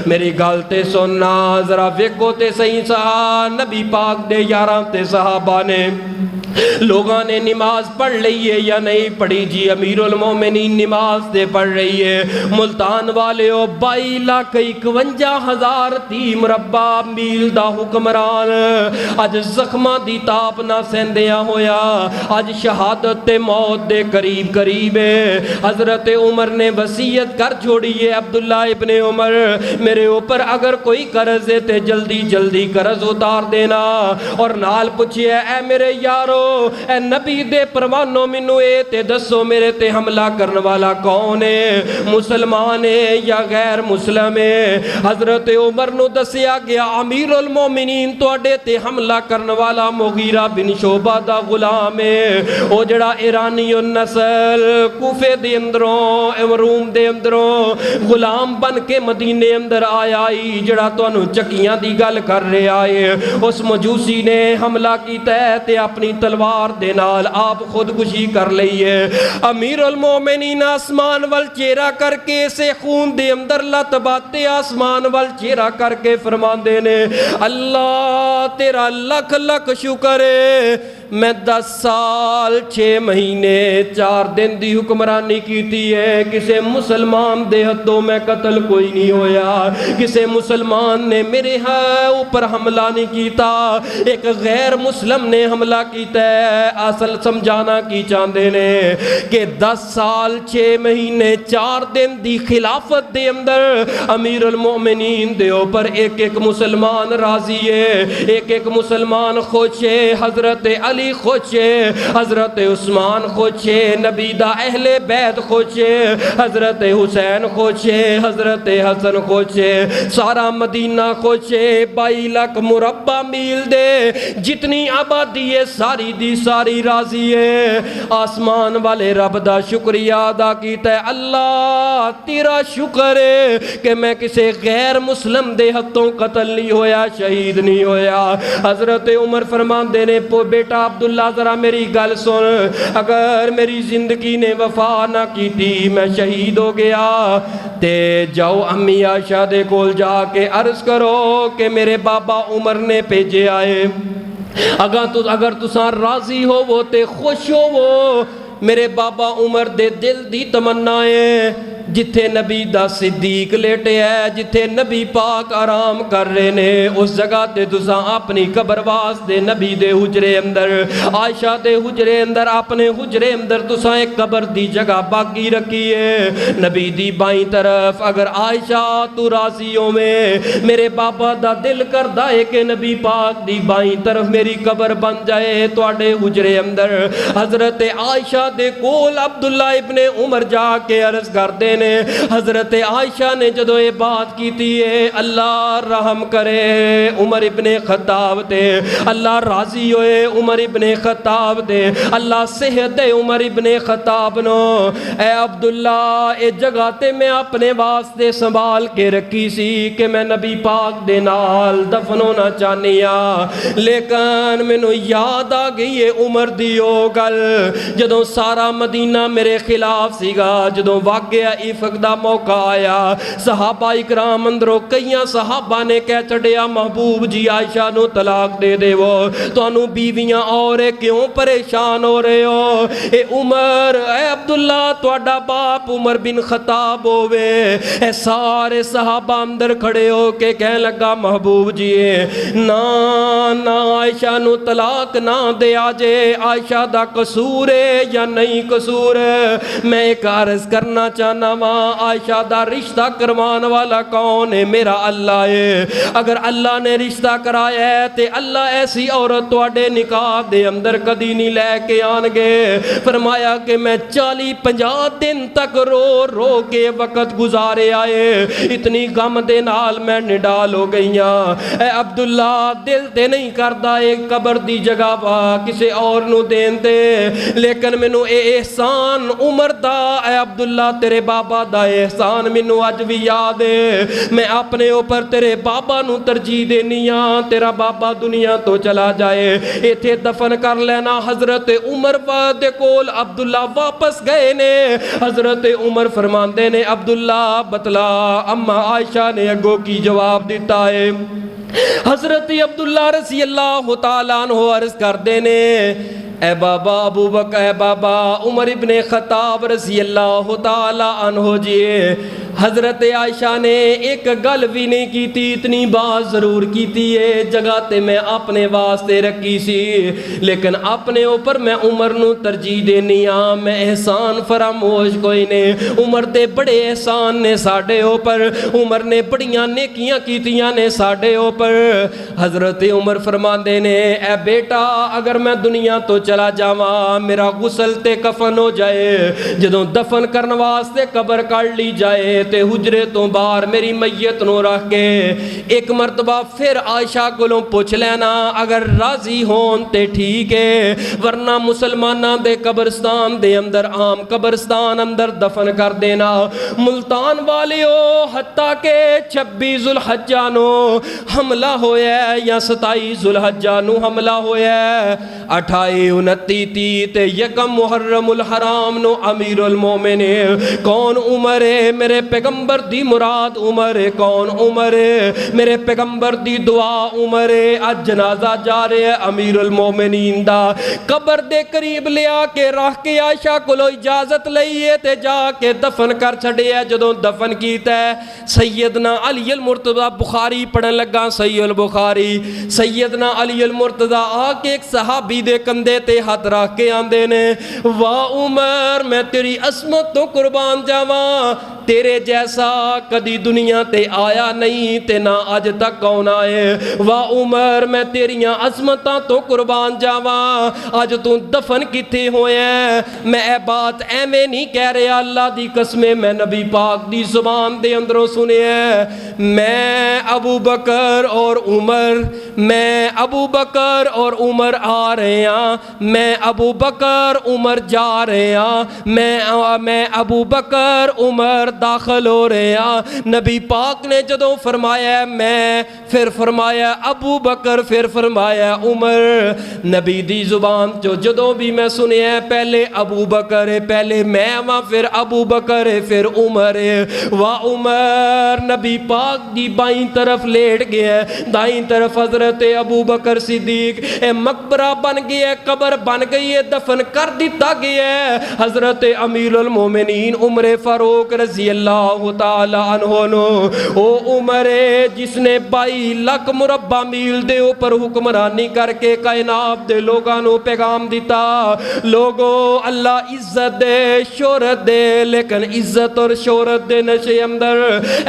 میری گالتے سننا ذرا ویکو تے صحیح صحا نبی پاک دے یاراں تے صحابہ نے لوگاں نے نماز پڑھ لئی ہے یا نہیں پڑھی جی امیر المومنین نماز دے پڑھ رہی ہے ملتان والے ہو 22,51,000 تی مربع میل دا حکمران اج زخمہ دی تاپ نہ سیندیاں ہویا اج شہادت تے موت دے قریب قریب ہے حضرت عمر نے وصیت کر چھوڑی ہے عبداللہ ابن عمر میرے اوپر اگر کوئی قرض ہے تے جلدی جلدی قرض اتار دینا اور نال پوچھئے اے میرے یارو اے نبی دے پروانو منو اے تے دسو میرے تے حملہ کرنے والا کون ہے مسلمان ہے یا غیر مسلم ہے حضرت عمر نو دسیا گیا امیر المومنین تو اڈے تے حملہ کرنے والا مغیرہ بن شعبہ دا غلام ہے او جڑا ایرانی النسل کوفے دے اندروں روم دے اندروں غلام بن کے مدینے اندر آیا ہی جڑا تو انہوں چکیاں دی گل کر رہے آئے اس مجوسی نے حملہ کی تے اپنی تلوار دے نال آپ خودکشی کر لئیے امیر المومنین آسمان وال چہرہ کر کے سے خون دے اندر لطباتے آسمان وال چہرہ کر کے فرمان دینے اللہ تیرا لکھ لکھ شکر ہے میں 10 سال 6 مہینے 4 دن دی حکمرانی کیتی ہے کسے مسلمان دے ہتھوں میں قتل کوئی نہیں ہویا کسے مسلمان نے میرے اوپر حملہ نہیں کیتا ایک غیر مسلم نے حملہ کیتا ہے اصل سمجھانا کی چاندے نے کہ 10 سال 6 مہینے 4 دن دی خلافت دے اندر امیر المومنین دے اوپر ایک مسلمان راضی ہے ایک مسلمان خوش ہے حضرت علی خوش ہے حضرت عثمان خوش ہے نبی دا اہل بیت خوش ہے حضرت حسین خوش ہے حضرت حسن خوش ہے سارا مدینہ خوش ہے 22 لاکھ مربع میل دے جتنی آبادی ہے ساری دی ساری راضی ہے آسمان والے رب دا شکریہ ادا کیتا ہے اللہ تیرا شکر ہے کہ میں کسے غیر مسلم دے ہتھوں قتل نہیں ہویا شہید نہیں ہویا حضرت عمر فرمان دینے بیٹا عبداللہ ذرا میری گل سن اگر میری زندگی نے وفا نہ کی تھی میں شہید ہو گیا تے جاؤ امی عائشہ دے کول جا کے عرض کرو کہ میرے بابا عمر نے بھیجے آئے اگر تساں راضی ہو وہ تے خوش ہو وہ میرے بابا عمر دے دل دی تمنا ہے جتھے نبی دا صدیق لیٹے ہے، جتھے نبی پاک آرام کر رہے نے، اس جگہ تے تساں اپنی قبر واسطے نبی دے حجرے اندر، عائشہ دے حجرے اندر، اپنے حجرے اندر تساں ایک قبر دی جگہ باقی رکھی ہے نبی دی بائیں طرف۔ اگر عائشہ تو راضی ہو میں، میرے بابا دا دل کردا ہے کہ نبی پاک دی بائیں طرف میری قبر بن جائے تواڈے حجرے اندر۔ حضرت عائشہ دے کول عبداللہ ابن عمر جا کے عرض کردے نے، حضرت عائشہ نے جدو یہ بات کیتی ہے، اللہ رحم کرے عمر ابن خطاب تے، اللہ راضی ہوئے عمر ابن خطاب تے، اللہ صحت دے عمر ابن خطاب نو۔ اے عبداللہ اے جگہ تے میں اپنے واسطے سنبھال کے رکھی سی کہ میں نبی پاک دے نال دفن ہونا چاہنیا، لیکن مینوں یاد آ گئی ہے عمر دی او گل جدوں سارا مدینہ میرے خلاف سیگا، جدوں واقعہ افق دا موقع آیا، صحابہ اکرام اندروں کئیاں صحابہ نے کہہ چڑیا محبوب جی عائشہ نو طلاق دے دے وہ، تانوں بیویاں اور کیوں پریشان ہو رہے ہو؟ اے عمر، اے عبداللہ تواڈا باپ عمر بن خطاب ہوئے۔ اے سارے صحابہ اندر کھڑے ہو کے کہنے لگا محبوب جی نا عائشہ نو طلاق نہ دے آجے، عائشہ دا قصور ہے یا نہیں قصور ہے؟ میں ایک عرض کرنا چاہنا وہاں، عائشہ دا رشتہ کروان والا کون ہے؟ میرا اللہ ہے۔ اگر اللہ نے رشتہ کرایا ہے تے اللہ ایسی عورت تواڈے نکاح دے اندر کدی نہیں لے کے آن گے۔ فرمایا کہ میں 40-50 دن تک رو رو کے وقت گزارے آئے، اتنی غم دے نال میں نڈال ہو گئیاں۔ اے عبداللہ دل تے نہیں کردا ایک قبر دی جگہ کسے اور نو دین تے، لیکن مینوں اے احسان عمر دا، اے عبداللہ تیرے بابا دا احسان مینوں اج بھی یاد ہے۔ میں اپنے اوپر تیرے بابا نو ترجیح دینیاں، تیرا بابا دنیا تو چلا جائے ایتھے دفن کر لینا۔ حضرت عمر دے کول عبداللہ واپس گئے نے، حضرت عمر فرماندے نے عبداللہ بتلا اما عائشہ نے اگوں کی جواب دیتا ہے۔ حضرت عبداللہ رضی اللہ تعالیٰ عنہ عرض کر دینے، اے بابا ابو بکر، اے بابا عمر ابن خطاب رضی اللہ تعالیٰ عنہ جی، حضرت عائشہ نے ایک گل بھی نہیں کی تھی، اتنی بات ضرور کی تھی، یہ جگہ تے میں اپنے واسطے رکھی سی، لیکن اپنے اوپر میں عمر نو ترجیح دینی ہاں، میں احسان فراموش کوئی نہیں۔ عمر دے بڑے احسان نے ساڈے اوپر، عمر نے بڑیاں نیکیاں کیتیاں نے ساڈے اوپر۔ حضرت عمر فرماندے نے، اے بیٹا اگر میں دنیا تو چلا جاواں، میرا غسل تے کفن ہو جائے، جدوں دفن کرن واسطے قبر کر لی جائے تے حجرے تو باہر میری میت نو رکھ کے ایک مرتبہ پھر عائشہ کولوں پوچھ لینا، اگر راضی ہون تے ٹھیک ہے، ورنہ مسلماناں دے قبرستان دے اندر، عام قبرستان اندر دفن کر دینا۔ ملتان والیو حتیٰ کہ 26 ذوالحجہ نو حملہ ہویا ہے یا 27 ذوالحجہ نو حملہ ہویا ہے، 28 29 30 تے یکم محرم الحرام نو امیر المومنین کون عمر ہے؟ میرے پیغمبر دی مراد عمر ہے۔ کون عمر ہے؟ میرے پیغمبر دی دعا عمر ہے۔ آج جنازہ جا رہے ہے امیر المومنین دا، قبر دے قریب لیا کے رکھ کے عائشہ کو لو اجازت لئیے تے جا کے دفن کر چھڑے ہے۔ جدوں دفن کیتا ہے سیدنا علی المرتضی، بخاری پڑھن لگا صحیح البخاری، سیدنا علی المرتضی آ کے ایک صحابی دے کندھے تے ہاتھ رکھ کے آندے نے، واہ عمر میں تیری عظمت تو قربان جاواں، تیرے جیسا کدی دنیا تے آیا نہیں تے نہ اج تک کون آئے۔ واہ عمر میں تیریاں عظمتاں تو قربان جاواں، اج تو دفن کتے ہوئے ہیں؟ میں اے بات ایویں نہیں کہہ رہا، اللہ دی قسمیں میں نبی پاک دی زبان دے اندروں سنے ہیں، میں ابو بکر اور عمر، میں ابو بکر اور عمر آ رہے ہیں، میں ابو بکر عمر جا رہے ہیں، میں ابو بکر عمر داخل ہو رہے ہیں۔ نبی پاک نے جدوں فرمایا ہے میں پھر فرمایا ابو بکر، پھر فرمایا عمر۔ نبی دی زبان جو جدوں بھی میں سنیا ہے پہلے ابو بکر ہے، پہلے میں ہاں پھر ابو بکر ہے پھر عمر ہے۔ واہ عمر نبی پاک دی بائیں طرف لیٹ گیا ہے، دائیں طرف حضرت ابو بکر صدیق۔ اے مقبرہ بن گیا ہے، قبر بن گئی ہے، دفن کر دیتا گیا ہے حضرت امیر المومنین عمر فاروق رضی اللہ تعالی عنہ نو۔ او عمر جس نے 22 لاکھ مربع میل دے اوپر حکمرانی کر کے کائنات دے لوگاں نو پیغام دیتا، لوگو اللہ عزت دے شہرت دے، لیکن عزت اور شہرت دے نشے اندر،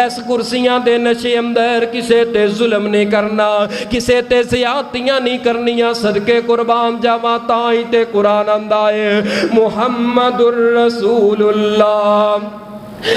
اس کرسیاں دے نشے اندر کسے تے ظلم نہیں کرنا، کسے تے زیادتیاں نہیں کرنیاں، صدقے قربان جاواں تائیں تے قرآن اندائے محمد الرسول اللہ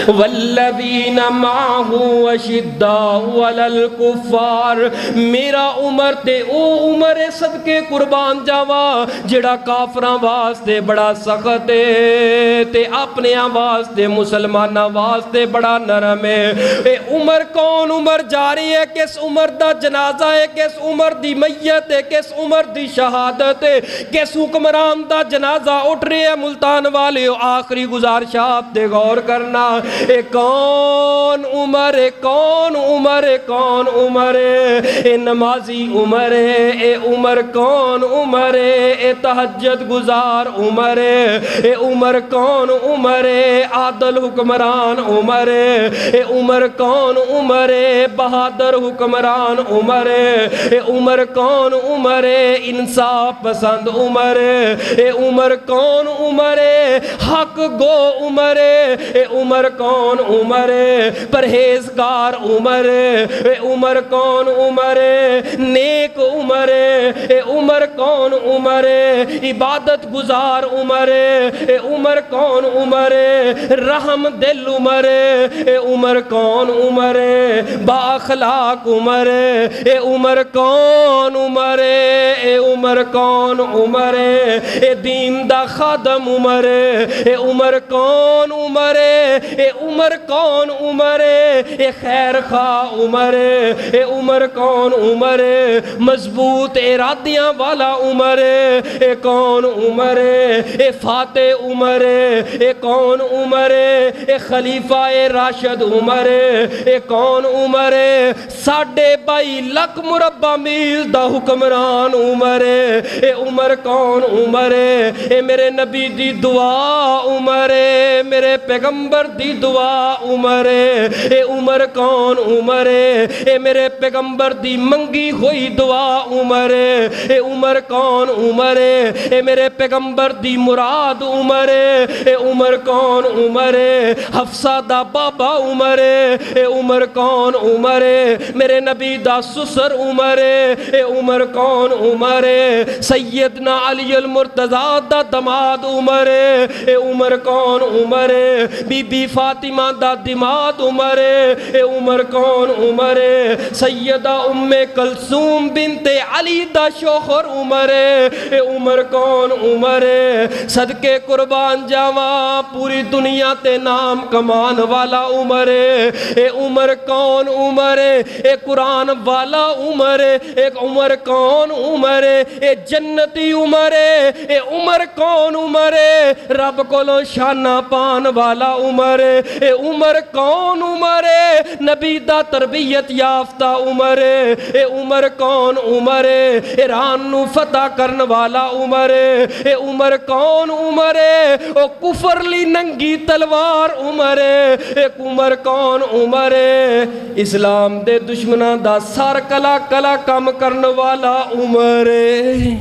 والذین معہ اشداء علی الکفار۔ میرا عمر تے او عمر صدقے قربان جاوا جڑا کافراں واسطے بڑا سخت ہے تے اپنے واسطے مسلماناں واسطے بڑا نرم ہے۔ اے عمر کون عمر جا رہی ہے، کس عمر دا جنازہ ہے، کس عمر دی میت ہے، کس عمر دی شہادت ہے، کس حکمران دا جنازہ اٹھ رہے ہے ملتان والے۔ آخری گزارشات دے غور کرنا، اے کون عمر ہے، کون عمر ہے، کون عمر ہے، اے نمازی عمر ہے، اے عمر کون عمر ہے، اے تہجد گزار عمر ہے، اے عمر کون عمر ہے، عادل حکمران عمر ہے، اے عمر کون عمر ہے، بہادر حکمران عمر ہے، اے عمر کون عمر ہے، انصاف پسند عمر ہے، اے عمر کون عمر ہے، حق گو عمر ہے، اے عمر کون عمر ہے، پرہیزگار عمر ہے، اے عمر کون عمر ہے، نیک عمر ہے، اے عمر کون عمر ہے، عبادت گزار عمر ہے، اے عمر کون عمر ہے، رحم دل عمر ہے، اے عمر کون عمر ہے، با اخلاق عمر ہے، اے عمر کون عمر ہے، اے عمر کون عمر ہے، اے دین دا خادم عمر ہے، اے عمر کون عمر ہے، اے عمر کون عمر ہے، اے خیر خواہ عمر ہے، اے عمر کون عمر ہے، مضبوط ارادیاں والا عمر ہے، اے کون عمر ہے، اے فاتح عمر ہے، اے کون عمر ہے، اے خلیفہ راشد عمر ہے، اے کون عمر ہے، 22.5 لاکھ مربع میل دا حکمران عمر ہے، اے عمر کون عمر ہے، اے میرے نبی دی دعا عمر ہے، میرے پیغمبر دی دعا عمر ہے، اے عمر کون عمر ہے، اے میرے پیغمبر دی منگی ہوئی دعا عمر ہے، اے عمر کون عمر ہے، اے میرے پیغمبر دی مراد عمر ہے، اے عمر کون عمر ہے، حفصہ دا بابا عمر ہے، اے عمر کون عمر ہے، میرے نبی دا سسر عمر ہے، اے عمر کون عمر ہے، سیدنا علی المرتضیٰ دا دماد عمر ہے، اے عمر کون عمر ہے، بی بی فاطمہ دا دماد عمر ہے، اے عمر کون عمر ہے، سیدہ ام کلثوم بنت علی دا شوہر عمر ہے، اے عمر کون عمر ہے، صدقے قربان جاواں پوری دنیا تے نام کمان والا عمر ہے، اے عمر کون عمر ہے، اے قرآن والا عمر ہے، ایک عمر کون عمر ہے، اے جنتی عمر ہے، اے عمر کون عمر ہے، رب کولوں شانہ پان والا عمر ہے، اے عمر کون عمر ہے، نبی دا تربیت یافتہ عمر ہے، اے عمر کون عمر ہے، ایران نو فتح کرن والا عمر ہے، اے عمر کون عمر ہے، او کفر لی ننگی تلوار عمر ہے، ایک عمر کون عمر ہے، اسلام دے دشمناں دا سار کلا کلا کام کرن والا عمر ہے۔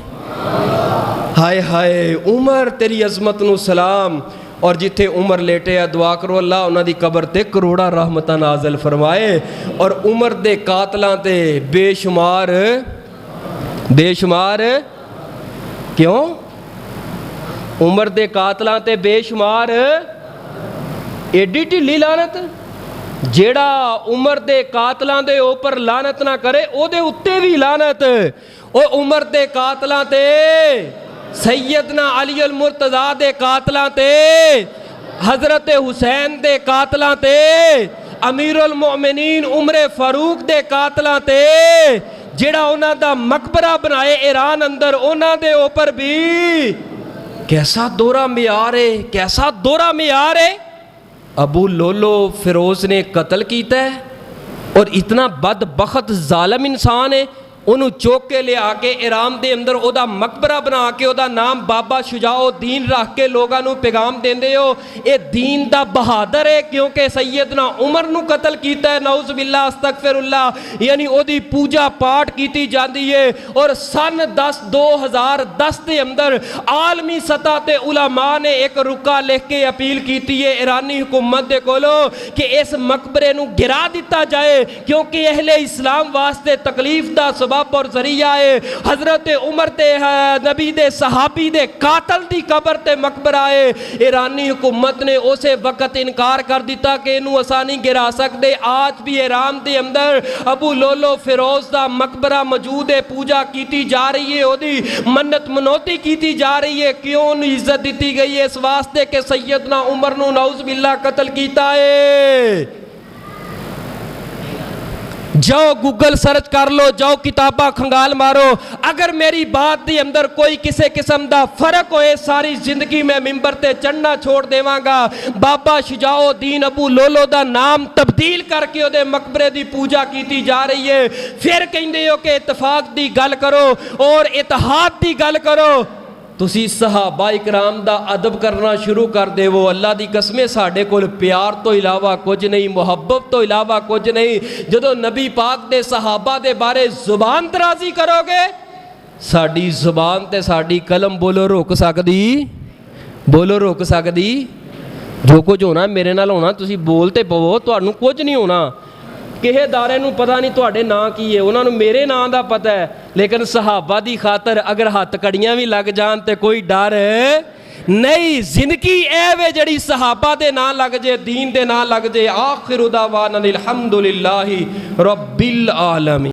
ہائے ہائے عمر تیری عظمت نو سلام۔ اور جتھے عمر لیٹے دعا کرو اللہ انہاں دی قبر تے کروڑا رحمتاں نازل فرمائے، اور عمر دے قاتلاں تے بے شمار کیوں عمر دے قاتلاں تے بے شمار ایڈی ٹھلی لعنت، جیڑا عمر دے قاتلاں دے اوپر لعنت نہ کرے او دے اتے بھی لعنت۔ او عمر دے قاتلاں تے، سیدنا علی المرتضیٰ دے قاتلاں تے، حضرت حسین دے قاتلاں تے، امیر المؤمنین عمر فاروق دے قاتلاں تے جڑا انہاں دا مقبرہ بنائے ایران اندر انہاں دے اوپر بھی کیسا دورہ معیار ہے، کیسا دورہ معیار ہے. ابو لولو فیروز نے قتل کیتا ہے اور اتنا بدبخت ظالم انسان ہے، انہوں چوک کے لے آ کے ایران دے اندر او دا مقبرہ بنا کے او دا نام بابا شجاع الدین رکھ کے لوگاں نو پیغام دیندے ہو اے دین دا بہادر ہے کیونکہ سیدنا عمر نو قتل کیتا ہے، نعوذ باللہ استغفر اللہ، یعنی او دی پوجا پاٹ کیتی جاندی ہے. اور سن 2010 دے اندر عالمی سطح تے علماء نے ایک رکا لکھ کے اپیل کیتی ہے ایرانی حکومت دے کولو کہ اس مقبرے نو گرا دیتا جائے کیونکہ اہل اسلام واسطے تکلیف دا سبب اور ذریعہ ہے. حضرت عمر تے نبی دے صحابی دے قاتل دی قبر تے مقبرہ ہے. ایرانی حکومت نے اسے وقت انکار کر دیتا کہ انہوں آسانی گرا سکتے. آج بھی ایران دے اندر ابو لولو فیروز دا مقبرہ موجود ہے، پوجا کیتی جا رہی ہے، اودی منت منوتی کیتی جا رہی ہے. کیوں انہوں عزت دیتی گئی ہے؟ اس واسطے کہ سیدنا عمر نو نعوذ باللہ قتل کیتا ہے. جاؤ گوگل سرچ کر لو، جاؤ کتاباں کھنگال مارو. اگر میری بات دی اندر کوئی کسے قسم دا فرق ہوئے ساری زندگی میں ممبر تے چڑھنا چھوڑ دیواں گا. بابا شجاع الدین ابو لولو دا نام تبدیل کر کے او دے مقبرے دی پوجا کیتی جا رہی ہے. پھر کہندے ہو کہ اتفاق دی گل کرو اور اتحاد دی گل کرو. تسی صحابہ اکرام دا ادب کرنا شروع کر دے وہ. اللہ دی قسمیں ساڑھے کول پیار تو علاوہ کچھ نہیں، محبت تو علاوہ کچھ نہیں. جدو نبی پاک دے صحابہ دے بارے زبان درازی کرو گے ساڑھی زبان تے ساڑھی قلم بولو روک سکدی، بولو روک سکدی. جو کچھ ہونا میرے نال ہونا، تسی بولتے پو تو انہوں کچھ نہیں ہونا. کہے دارے نو پتہ نہیں تو اڈے نا کی ہے، انہوں نے میرے نا دا پتہ ہے. لیکن صحابہ دی خاطر اگر ہاتھ کڑیاں بھی لگ جان تے کوئی ڈر ہے نہیں. زندگی اے وے جڑی صحابہ دے نا لگ جے، دین دے نا لگ جے. آخر دعوانا الحمدللہ رب العالمین.